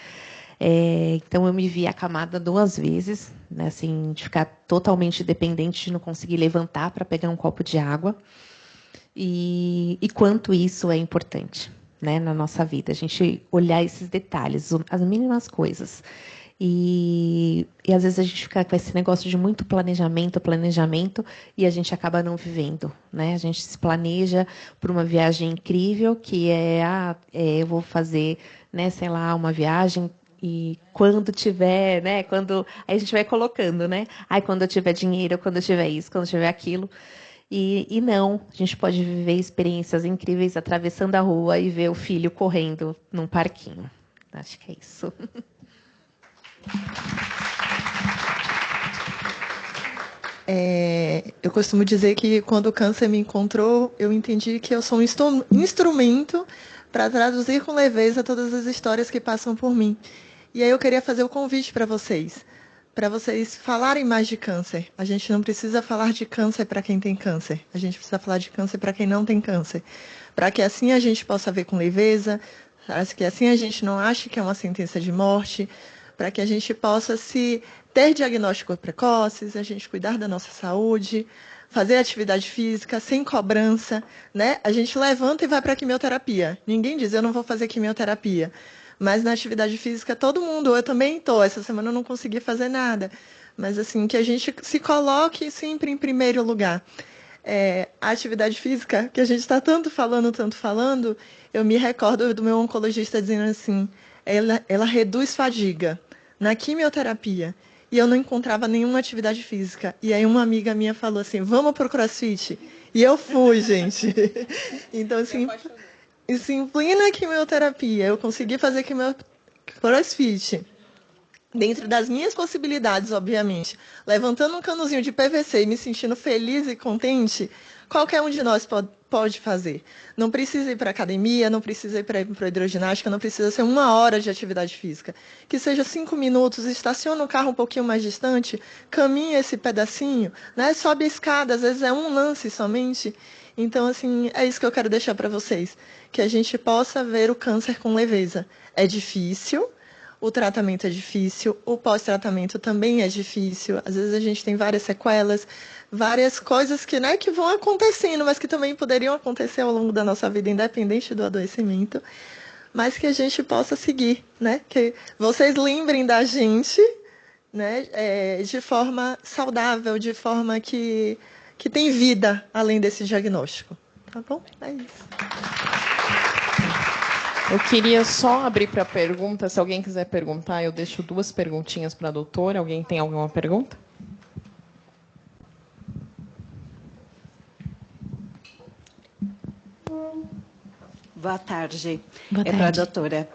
Então, eu me vi acamada 2 vezes, né? Assim, de ficar totalmente dependente de não conseguir levantar para pegar um copo de água. E quanto isso é importante, né, na nossa vida, a gente olhar esses detalhes, as mínimas coisas. E às vezes a gente fica com esse negócio de muito planejamento, e a gente acaba não vivendo, né? A gente se planeja por uma viagem incrível, que eu vou fazer, né, sei lá, uma viagem, e quando tiver, né? Aí a gente vai colocando, né? Quando eu tiver dinheiro, quando eu tiver isso, quando eu tiver aquilo. E não, a gente pode viver experiências incríveis atravessando a rua e ver o filho correndo num parquinho. Acho que é isso. Eu costumo dizer que quando o câncer me encontrou, eu entendi que eu sou um instrumento para traduzir com leveza todas as histórias que passam por mim. E aí eu queria fazer o convite para vocês falarem mais de câncer. A gente não precisa falar de câncer para quem tem câncer, a gente precisa falar de câncer para quem não tem câncer, para que assim a gente possa ver com leveza, para que assim a gente não ache que é uma sentença de morte, para que a gente possa ter diagnósticos precoces, a gente cuidar da nossa saúde, fazer atividade física sem cobrança, né? A gente levanta e vai para a quimioterapia. Ninguém diz, eu não vou fazer quimioterapia. Mas na atividade física, todo mundo, eu também estou. Essa semana eu não consegui fazer nada. Mas, assim, que a gente se coloque sempre em primeiro lugar. A atividade física, que a gente está tanto falando, eu me recordo do meu oncologista dizendo assim, ela reduz fadiga na quimioterapia. E eu não encontrava nenhuma atividade física. E aí uma amiga minha falou assim, vamos para o CrossFit. E eu fui, gente. Então, assim... Isso em plena quimioterapia, eu consegui fazer CrossFit, dentro das minhas possibilidades, obviamente, levantando um canuzinho de PVC e me sentindo feliz e contente, qualquer um de nós pode fazer. Não precisa ir para academia, não precisa ir para hidroginástica, não precisa ser 1 hora de atividade física. Que seja 5 minutos, estaciona o carro um pouquinho mais distante, caminha esse pedacinho, né? Sobe a escada, às vezes é um lance somente. Então, assim, é isso que eu quero deixar para vocês, que a gente possa ver o câncer com leveza. É difícil, o tratamento é difícil, o pós-tratamento também é difícil. Às vezes a gente tem várias sequelas, várias coisas que, né, que vão acontecendo, mas que também poderiam acontecer ao longo da nossa vida, independente do adoecimento, mas que a gente possa seguir, né? Que vocês lembrem da gente, né, de forma saudável, de forma que tem vida além desse diagnóstico. Tá bom? É isso. Eu queria só abrir para pergunta. Se alguém quiser perguntar, eu deixo 2 perguntinhas para a doutora. Alguém tem alguma pergunta? Boa tarde. Boa tarde. Para a doutora.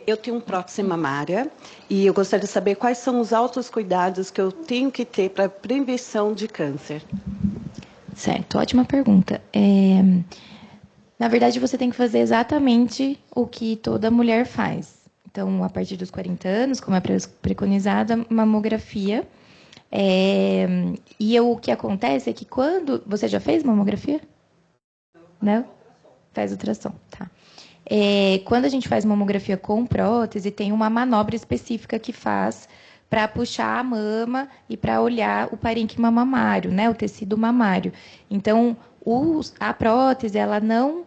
Eu tenho prótese mamária e eu gostaria de saber quais são os altos cuidados que eu tenho que ter para prevenção de câncer. Certo, ótima pergunta. Na verdade, você tem que fazer exatamente o que toda mulher faz. Então, a partir dos 40 anos, como é preconizada, mamografia. O que acontece é que quando... Você já fez mamografia? Não? Faz ultrassom, tá. Quando a gente faz mamografia com prótese, tem uma manobra específica que faz para puxar a mama e para olhar o parênquima mamário, né, o tecido mamário. Então, a prótese, ela não...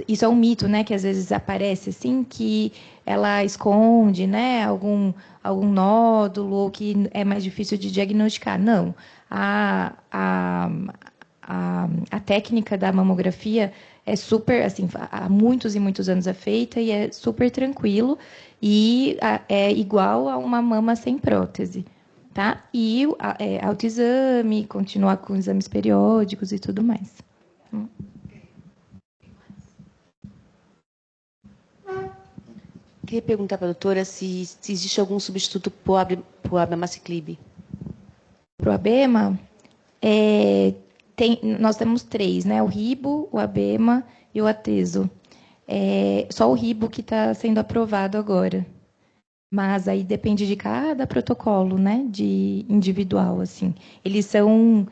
isso é um mito, né, que às vezes aparece assim, que ela esconde, né, algum nódulo ou que é mais difícil de diagnosticar. Não. A técnica da mamografia é super, assim, há muitos e muitos anos é feita e é super tranquilo e é igual a uma mama sem prótese, tá? E autoexame, continuar com exames periódicos e tudo mais. Queria perguntar para a doutora se existe algum substituto para o abemaciclib. Para o abema, nós temos 3, né? O ribo, o abema e o ateso. Só o ribo que está sendo aprovado agora. Mas aí depende de cada protocolo, né? De individual, assim. Eles são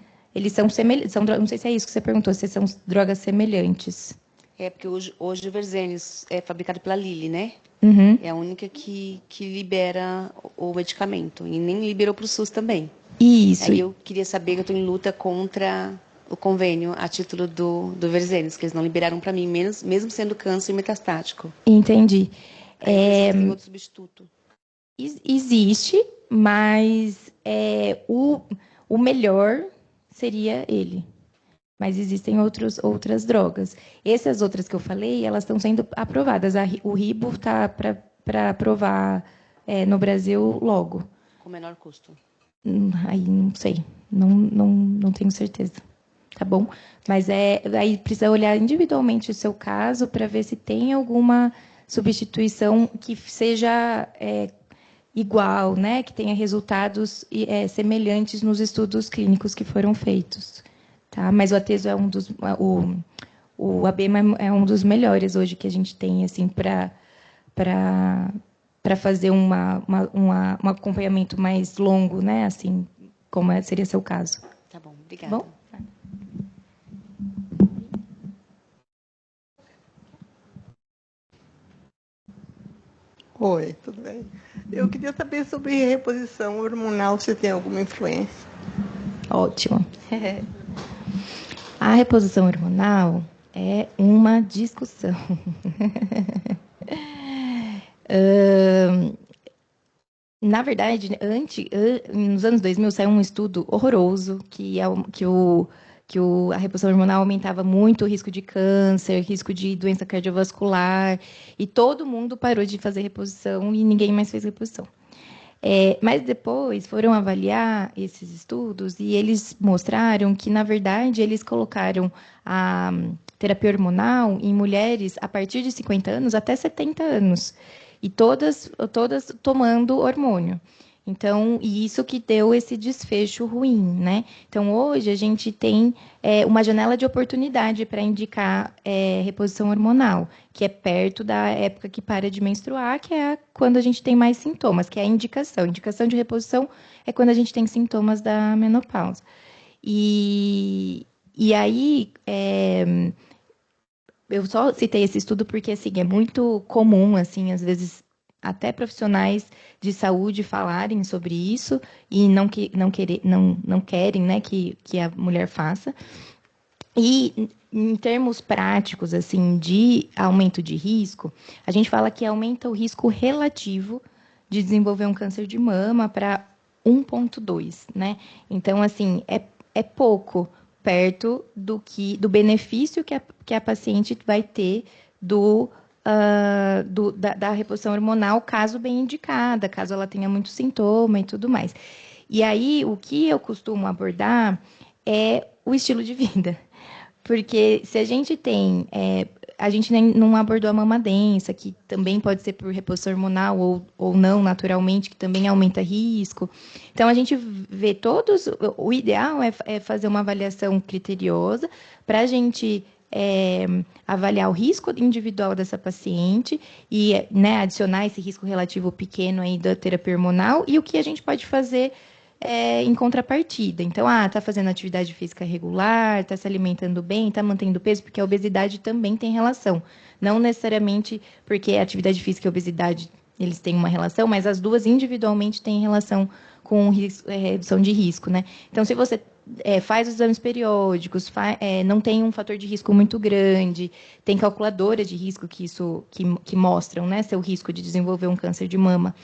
semelhantes. Não sei se é isso que você perguntou, se são drogas semelhantes. Porque hoje o Verzenis é fabricado pela Lilly, né? Uhum. É a única que libera o medicamento. E nem liberou para o SUS também. Isso. Aí eu queria saber que eu estou em luta contra o convênio a título do Verzenis, que eles não liberaram para mim, mesmo sendo câncer metastático. Entendi. Tem outro substituto? Existe, mas o melhor seria ele. Mas existem outras drogas. Essas outras que eu falei, elas estão sendo aprovadas. O ribo está para aprovar no Brasil logo. Com menor custo? Aí não sei, não tenho certeza. Tá bom? Mas aí precisa olhar individualmente o seu caso para ver se tem alguma substituição que seja igual, né, que tenha resultados semelhantes nos estudos clínicos que foram feitos. Tá? Mas o ateso é um dos... O ABEMA é um dos melhores hoje que a gente tem assim, para fazer um acompanhamento mais longo, né? Assim, como seria seu caso. Tá bom, obrigada. Bom? Oi, tudo bem? Eu queria saber sobre reposição hormonal, se tem alguma influência. Ótimo. A reposição hormonal é uma discussão. Na verdade, nos anos 2000, saiu um estudo horroroso que a reposição hormonal aumentava muito o risco de câncer, risco de doença cardiovascular, e todo mundo parou de fazer reposição e ninguém mais fez reposição. Mas depois foram avaliar esses estudos e eles mostraram que, na verdade, eles colocaram a terapia hormonal em mulheres a partir de 50 anos até 70 anos, e todas tomando hormônio. Então, e isso que deu esse desfecho ruim, né? Então, hoje a gente tem uma janela de oportunidade para indicar reposição hormonal, que é perto da época que para de menstruar, que é quando a gente tem mais sintomas, que é a indicação. Indicação de reposição é quando a gente tem sintomas da menopausa. E aí, eu só citei esse estudo porque, assim, é muito comum, assim, às vezes, até profissionais de saúde falarem sobre isso e não querem, né, que a mulher faça. E em termos práticos, assim, de aumento de risco, a gente fala que aumenta o risco relativo de desenvolver um câncer de mama para 1,2, né? Então, assim, é pouco perto do benefício que a paciente vai ter da reposição hormonal, caso bem indicada, caso ela tenha muito sintoma e tudo mais. E aí, o que eu costumo abordar é o estilo de vida. Porque se a gente tem... a gente não abordou a mama densa, que também pode ser por reposição hormonal ou não, naturalmente, que também aumenta risco. Então, a gente vê todos... O ideal é fazer uma avaliação criteriosa para a gente... avaliar o risco individual dessa paciente e, né, adicionar esse risco relativo pequeno aí da terapia hormonal e o que a gente pode fazer em contrapartida. Então, está fazendo atividade física regular, está se alimentando bem, está mantendo peso, porque a obesidade também tem relação. Não necessariamente porque a atividade física e a obesidade eles têm uma relação, mas as duas individualmente têm relação com redução de risco, né? Então, se você faz os exames periódicos, não tem um fator de risco muito grande, tem calculadoras de risco que mostram, né, seu risco de desenvolver um câncer de mama,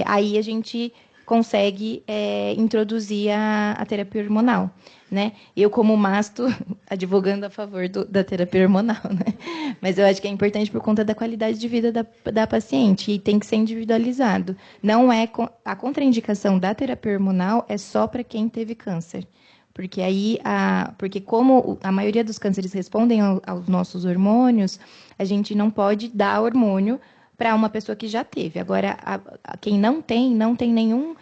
aí a gente consegue introduzir a terapia hormonal, né? Eu, como masto, advogando a favor da terapia hormonal, né? Mas eu acho que é importante por conta da qualidade de vida da paciente e tem que ser individualizado. Não a contraindicação da terapia hormonal é só para quem teve câncer. Porque aí, porque como a maioria dos cânceres respondem aos nossos hormônios, a gente não pode dar hormônio para uma pessoa que já teve. Agora, quem não tem nenhum,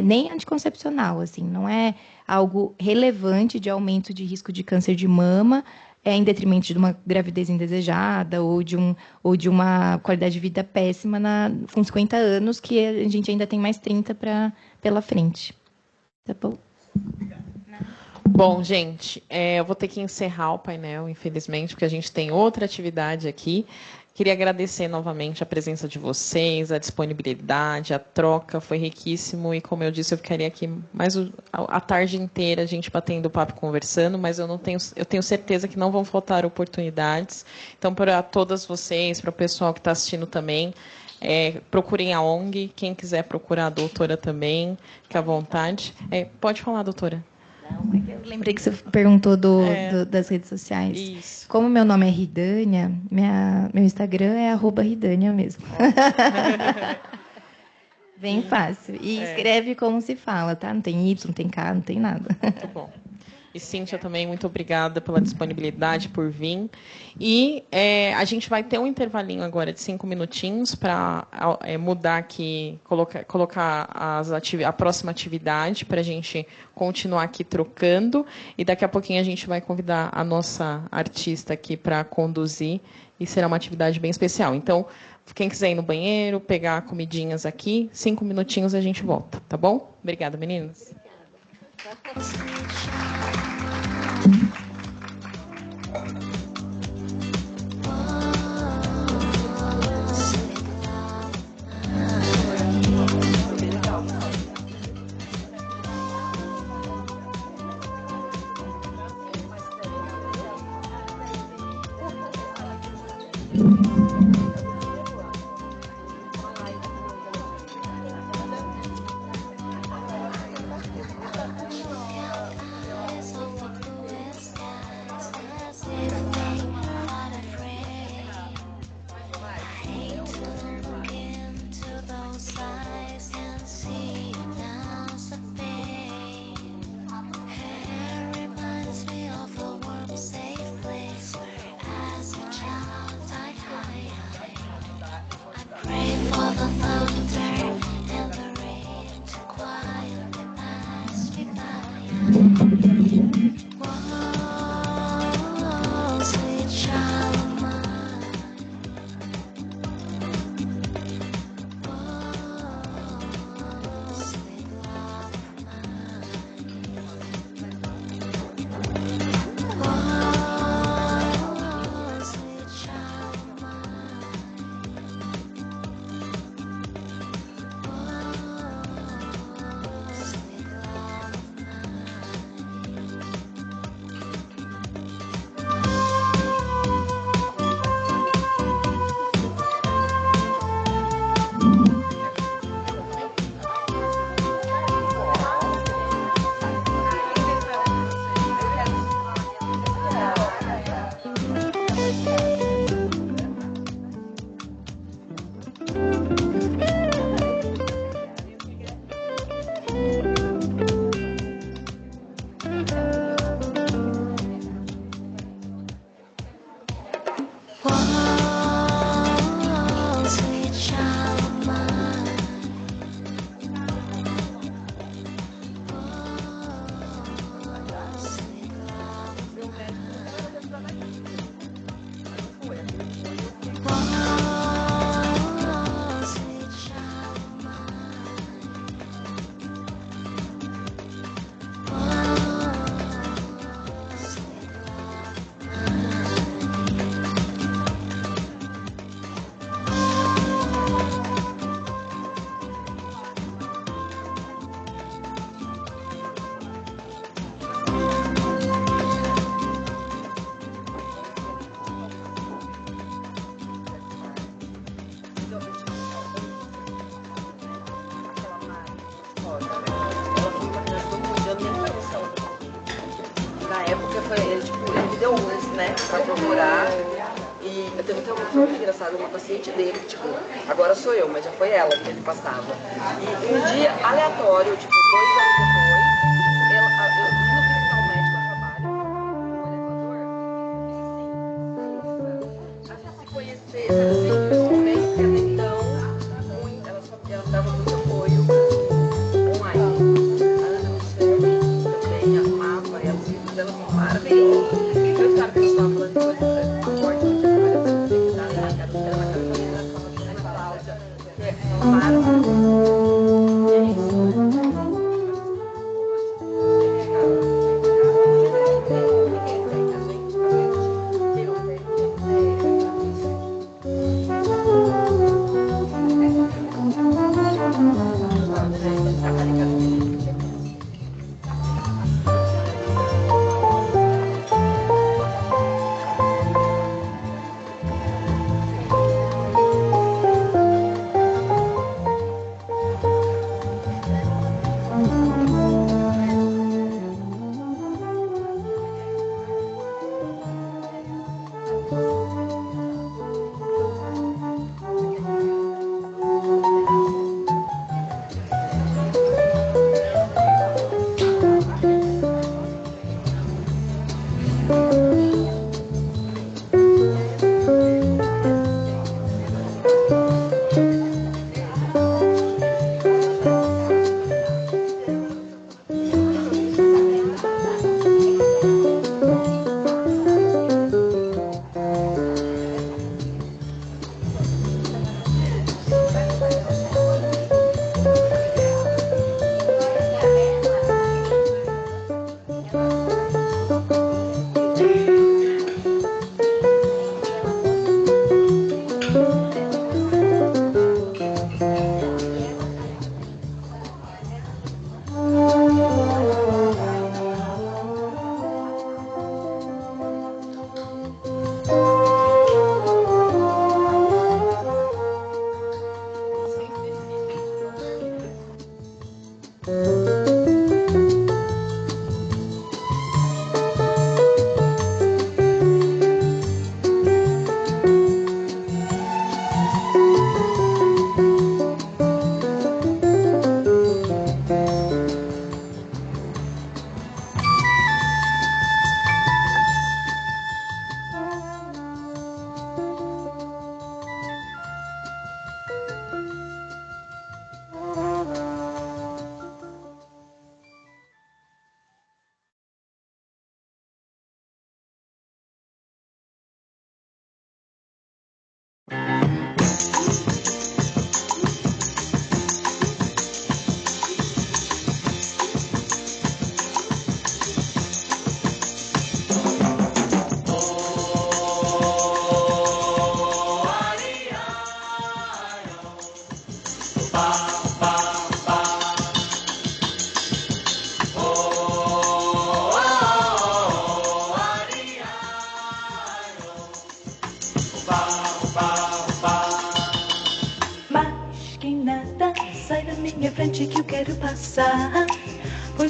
nem anticoncepcional, assim, não é algo relevante de aumento de risco de câncer de mama, em detrimento de uma gravidez indesejada ou de uma qualidade de vida péssima com 50 anos, que a gente ainda tem mais 30 pela frente. Tá bom? Bom, gente, eu vou ter que encerrar o painel, infelizmente, porque a gente tem outra atividade aqui. Queria agradecer novamente a presença de vocês, a disponibilidade, a troca, foi riquíssimo. E, como eu disse, eu ficaria aqui mais a tarde inteira, a gente batendo papo, conversando, mas eu tenho certeza que não vão faltar oportunidades. Então, para todas vocês, para o pessoal que está assistindo também, procurem a ONG. Quem quiser procurar a doutora também, fique à vontade. Pode falar, doutora. Não, eu lembrei que você perguntou das redes sociais. Isso. Como meu nome é Ridânia, meu Instagram é @Ridânia mesmo. Bem fácil. E escreve como se fala, tá? Não tem Y, não tem K, não tem nada. Muito bom. E Cíntia também, muito obrigada pela disponibilidade, por vir. E a gente vai ter um intervalinho agora de 5 minutinhos para mudar aqui, colocar a próxima atividade para a gente continuar aqui trocando. E daqui a pouquinho a gente vai convidar a nossa artista aqui para conduzir e será uma atividade bem especial. Então, quem quiser ir no banheiro, pegar comidinhas aqui, 5 minutinhos a gente volta, tá bom? Obrigada, meninas. Ele me deu luz, né, pra procurar. E eu tenho uma coisa engraçada, uma paciente dele, tipo, agora sou eu, mas já foi ela que ele passava. E um dia aleatório, tipo, 2 anos depois, eu no hospital médico a trabalho, a se conhecer, sabe assim, até então, ela dava muito apoio online. A Ana Luciane também amava, ela se dela com maravilhoso. Eu estava que estava falando de coisas fortes, não tinha coisa pra você que dá na cara dela, ela estava dizendo Cláudia, que é maravilhoso. E é isso.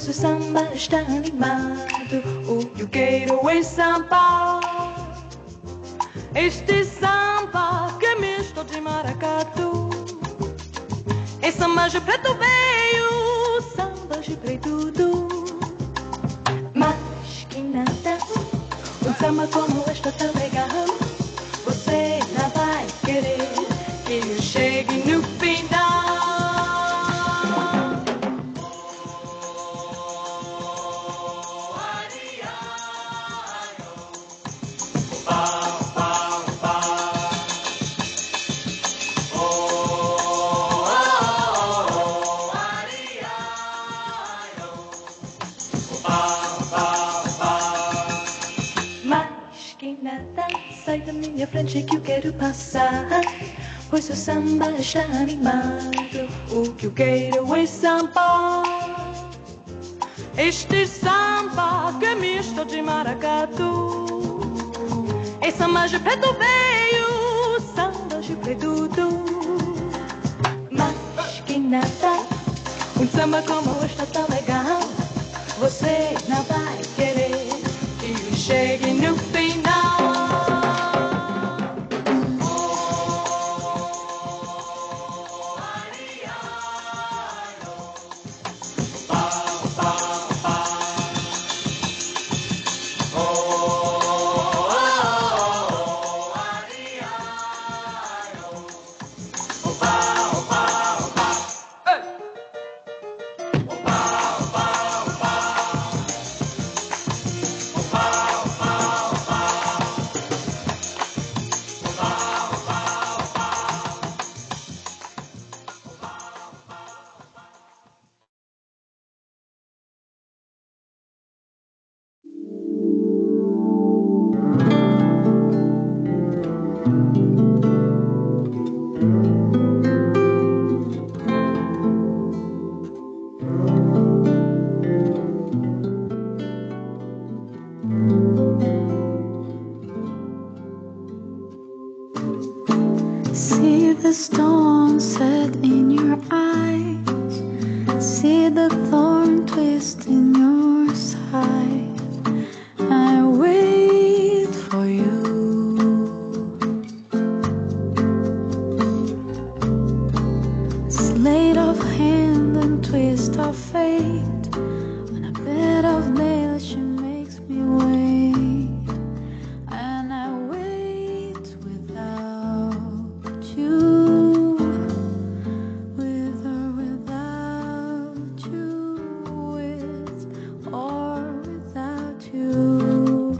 o samba está animado, o Gateway Samba. Este samba que é misto de maracatu. É samba de preto veio, samba de preto do. Mas que nada, um samba como este tão legal, você não vai querer que eu chegue no final. Sai da minha frente que eu quero passar, pois o samba está animado, o que eu quero é samba. Este samba que é misto de maracatu. É samba de preto veio, samba de preto do. Mas que nada, um samba como este tão legal, você não vai querer que eu chegue no final. See the storm set in your eyes, see the thorn twist in your side. I wait for you. Sleight of hand and twist of fate, on a bed of nails she makes me wait, and I wait without you, with or without you, with or without you.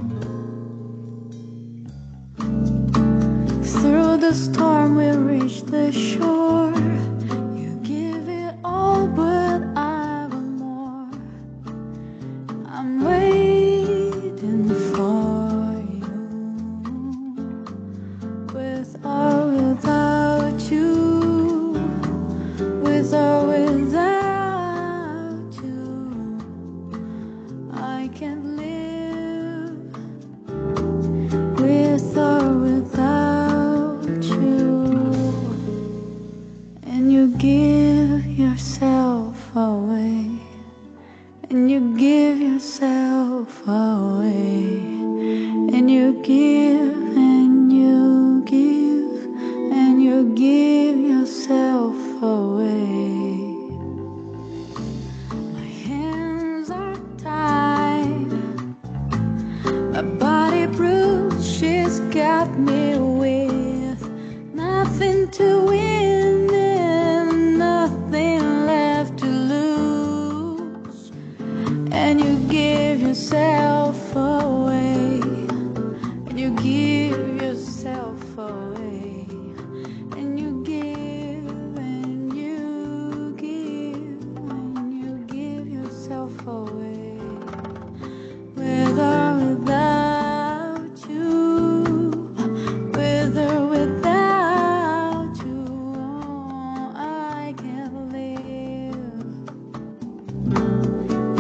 Through the storm we reach the shore. You give it all, but I want more. I'm waiting for you, with or without you, with or without you. I can't live with or without you. And you give yourself away, and you give yourself away, and you give and you give and you give yourself away. My hands are tied, my body bruised, she's got me with nothing to win and nothing left to lose. And you give yourself away, and you give yourself away, and you give and you give and you give yourself away, with or without you, with or without you. I can't live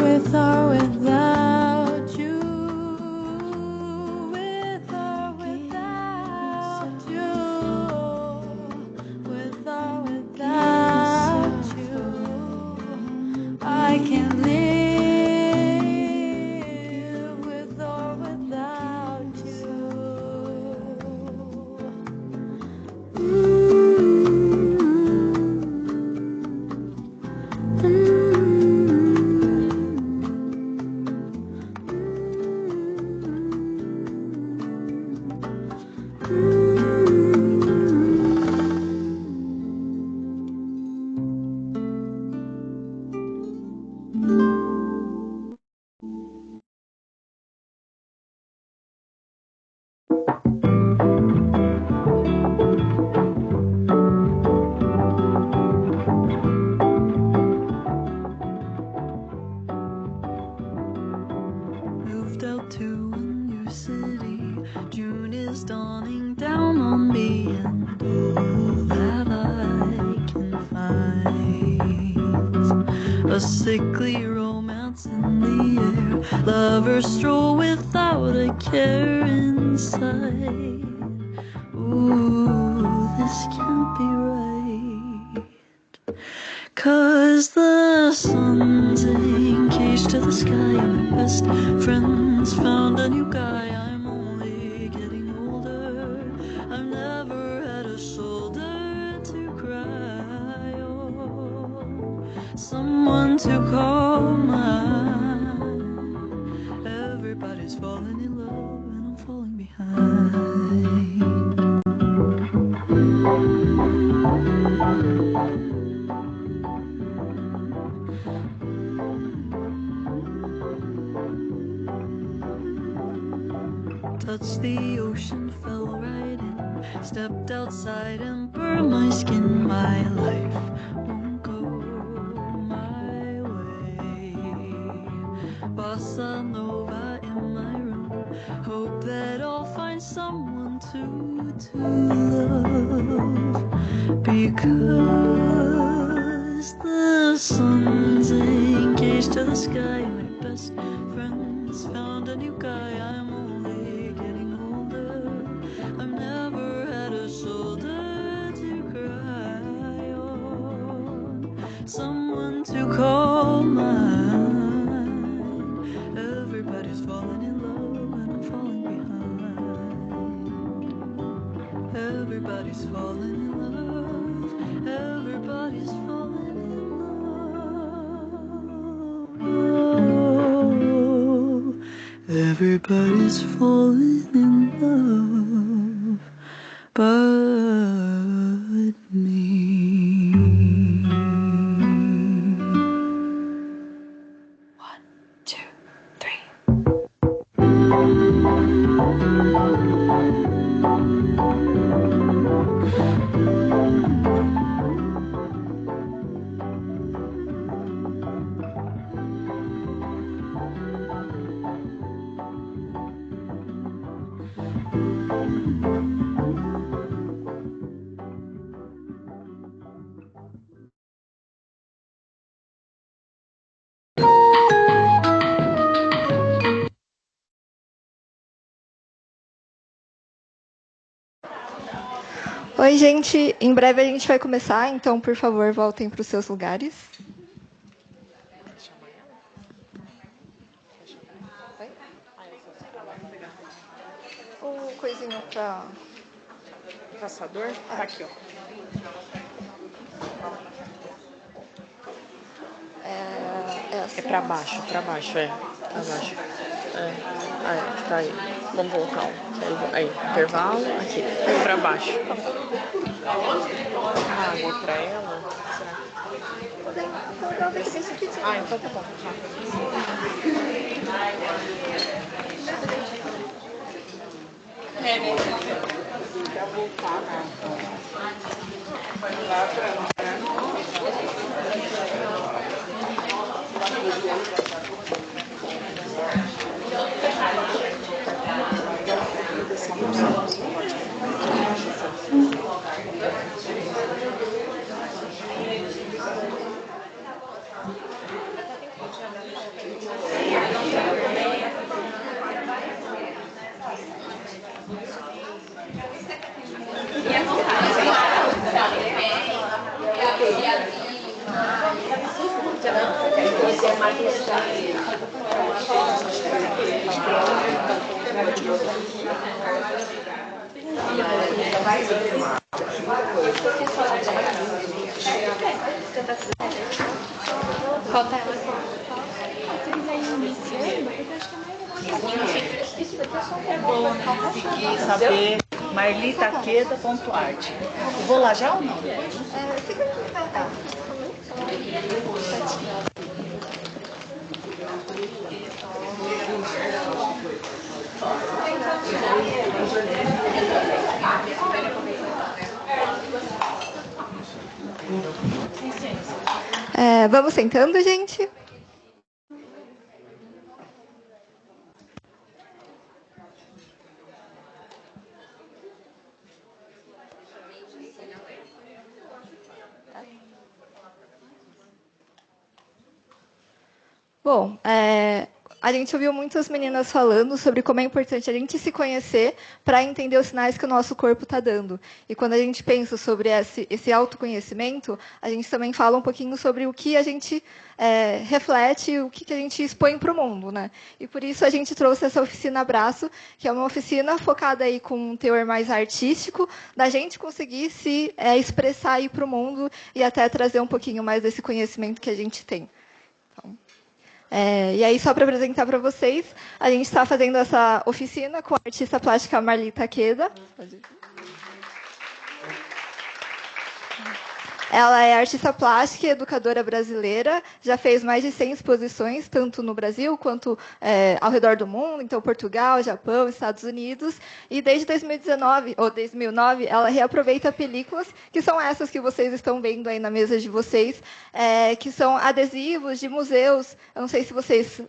with or without you, with or without you, with or without you. I can't live. to a new city. June is dawning down on me, and all that I can find a sickly romance in the air. Lovers stroll without a care inside. Ooh, this can't be right. 'Cause the sun's engaged to the sky, and my best friends found a new guy. I'm only getting older, I've never had a shoulder to cry on, someone to call mine. Everybody's falling in love and I'm falling behind. Touched the ocean, fell right in, stepped outside and burned my skin. My life won't go my way. Bossa Nova in my room, hope that I'll find someone to love. Because the sun's engaged to the sky, my best friends found a new guy. I'm only getting older, I've never had a shoulder to cry on, someone to call mine. Everybody's falling in love and I'm falling behind. Everybody's falling in love, everybody's falling in love. Everybody's falling in love but me. One, two, three. Oi, gente. Em breve a gente vai começar, então, por favor, voltem para os seus lugares. O coisinho para... Passador? Tá aqui, ó. É assim, É pra baixo, é. Pra baixo. É. Aí, tá aí. Vamos voltar. Aí, intervalo, aqui. Pra baixo. Água pra ela? Será? Ah, então tá bom. Pra voltar, né? Falta ela. Consegui saber marlitaqueda.art. Vou lá já ou não? Vamos sentando, gente? Bom, a gente ouviu muitas meninas falando sobre como é importante a gente se conhecer para entender os sinais que o nosso corpo está dando. E quando a gente pensa sobre esse autoconhecimento, a gente também fala um pouquinho sobre o que a gente reflete, o que a gente expõe para o mundo, né? E por isso a gente trouxe essa oficina Abraço, que é uma oficina focada aí com um teor mais artístico, da gente conseguir se expressar aí para o mundo e até trazer um pouquinho mais desse conhecimento que a gente tem. E aí, só para apresentar para vocês, a gente está fazendo essa oficina com a artista plástica Marli Takeda. Ela é artista plástica e educadora brasileira, já fez mais de 100 exposições, tanto no Brasil quanto ao redor do mundo, então Portugal, Japão, Estados Unidos. E desde 2009, ela reaproveita películas, que são essas que vocês estão vendo aí na mesa de vocês, que são adesivos de museus. Eu não sei se vocês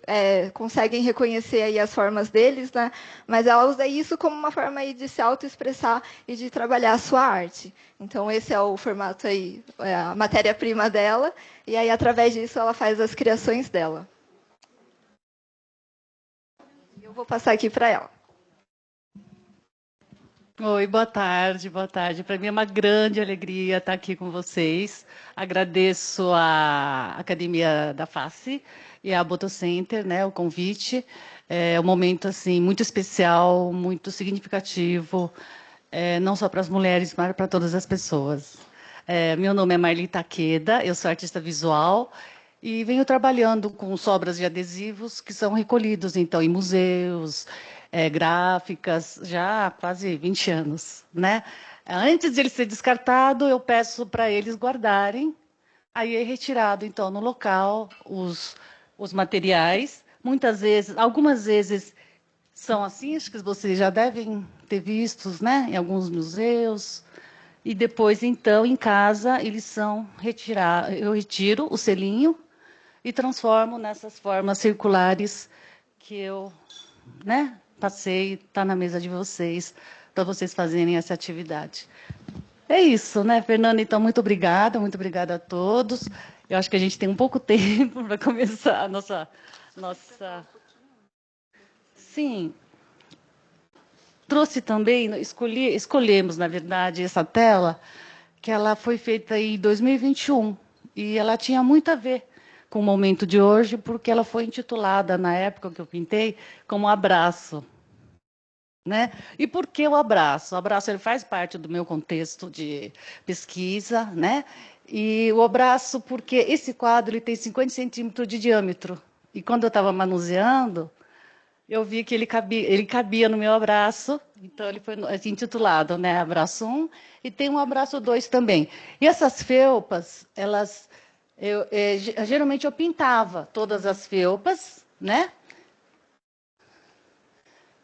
conseguem reconhecer aí as formas deles, né? Mas ela usa isso como uma forma aí de se autoexpressar e de trabalhar a sua arte. Então, esse é o formato aí, a matéria-prima dela, e aí, através disso, ela faz as criações dela. Eu vou passar aqui para ela. Oi, boa tarde, boa tarde. Para mim é uma grande alegria estar aqui com vocês. Agradeço à Academia da Face e à Botocenter, né, o convite. É um momento assim muito especial, muito significativo. Não só para as mulheres, mas para todas as pessoas. Meu nome é Marli Takeda, eu sou artista visual e venho trabalhando com sobras de adesivos que são recolhidos então em museus, gráficas, já há quase 20 anos, né? Antes de ele ser descartado, eu peço para eles guardarem, aí é retirado então no local os materiais, muitas vezes, algumas vezes são assim, acho que vocês já devem ter vistos, né, em alguns museus. E depois, então, em casa, eles são retirados. Eu retiro o selinho e transformo nessas formas circulares que eu, né, passei, está na mesa de vocês, para vocês fazerem essa atividade. É isso, né, Fernanda? Então, muito obrigada a todos. Eu acho que a gente tem um pouco tempo para começar a nossa... Sim. Trouxe também, escolhemos, na verdade, essa tela, que ela foi feita em 2021, e ela tinha muito a ver com o momento de hoje, porque ela foi intitulada, na época que eu pintei, como Abraço. Né? E por que o abraço? O abraço ele faz parte do meu contexto de pesquisa, né? E o abraço, porque esse quadro ele tem 50 centímetros de diâmetro, e quando eu estava manuseando, eu vi que ele cabia no meu abraço, então ele foi intitulado, né, Abraço 1, e tem um Abraço 2 também. E essas felpas, geralmente eu pintava todas as felpas, né?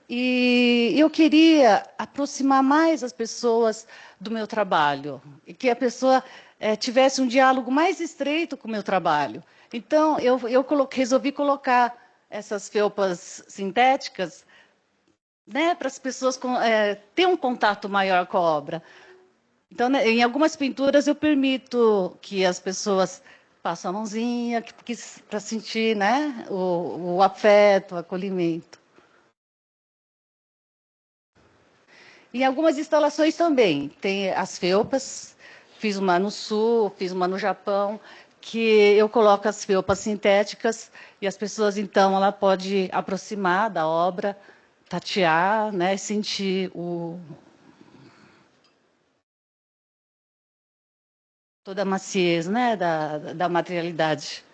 E eu queria aproximar mais as pessoas do meu trabalho, e que a pessoa tivesse um diálogo mais estreito com o meu trabalho. Então, eu resolvi colocar essas felpas sintéticas, né, para as pessoas terem um contato maior com a obra. Então, né, em algumas pinturas eu permito que as pessoas passem a mãozinha, para sentir, né, o afeto, o acolhimento. Em algumas instalações também, tem as felpas, fiz uma no Sul, fiz uma no Japão, que eu coloco as felpas sintéticas e as pessoas, então, ela pode aproximar da obra, tatear, né, sentir toda a maciez, né, da materialidade.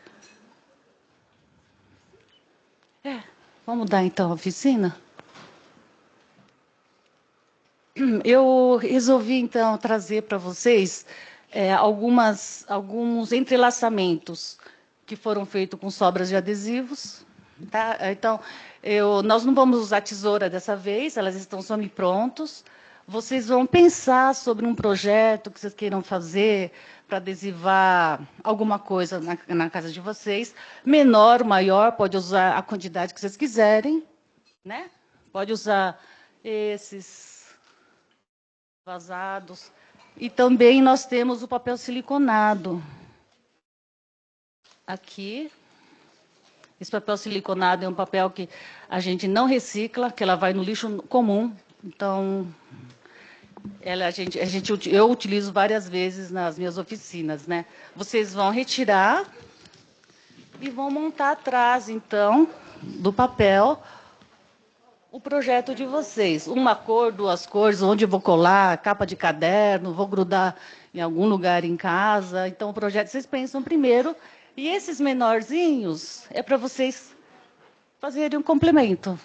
Vamos dar, então, a oficina? Eu resolvi, então, trazer para vocês alguns entrelaçamentos que foram feitos com sobras de adesivos. Tá? Então, nós não vamos usar tesoura dessa vez, elas estão semi-prontos. Vocês vão pensar sobre um projeto que vocês queiram fazer para adesivar alguma coisa na casa de vocês. Menor, maior, pode usar a quantidade que vocês quiserem, né? Pode usar esses vazados. E também nós temos o papel siliconado. Aqui, Esse papel siliconado é um papel que a gente não recicla, que ela vai no lixo comum. Então, eu utilizo várias vezes nas minhas oficinas, né? Vocês vão retirar e vão montar atrás, então, do papel, o projeto de vocês. Uma cor, duas cores, onde eu vou colar, capa de caderno, vou grudar em algum lugar em casa. Então, o projeto vocês pensam primeiro. E esses menorzinhos é para vocês fazerem um complemento,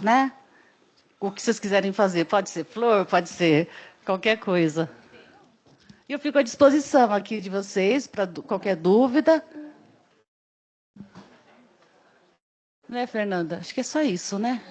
né? O que vocês quiserem fazer. Pode ser flor, pode ser qualquer coisa. E eu fico à disposição aqui de vocês para qualquer dúvida. Né, Fernanda? Acho que é só isso, né?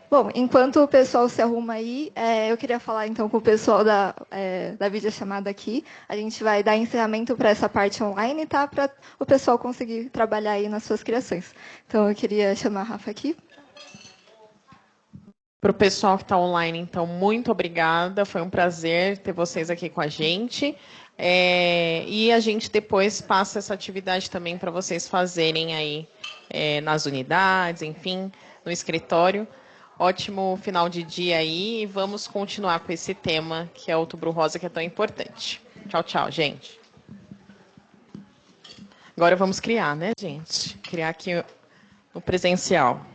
Bom, enquanto o pessoal se arruma aí, eu queria falar então com o pessoal da videochamada aqui. A gente vai dar encerramento para essa parte online, tá? Para o pessoal conseguir trabalhar aí nas suas criações. Então, eu queria chamar a Rafa aqui. Para o pessoal que está online, então, muito obrigada. Foi um prazer ter vocês aqui com a gente. E a gente depois passa essa atividade também para vocês fazerem aí nas unidades, enfim, no escritório. Ótimo final de dia aí e vamos continuar com esse tema que é o Outubro Rosa, que é tão importante. Tchau, tchau, gente. Agora vamos criar, né, gente? Criar aqui no presencial.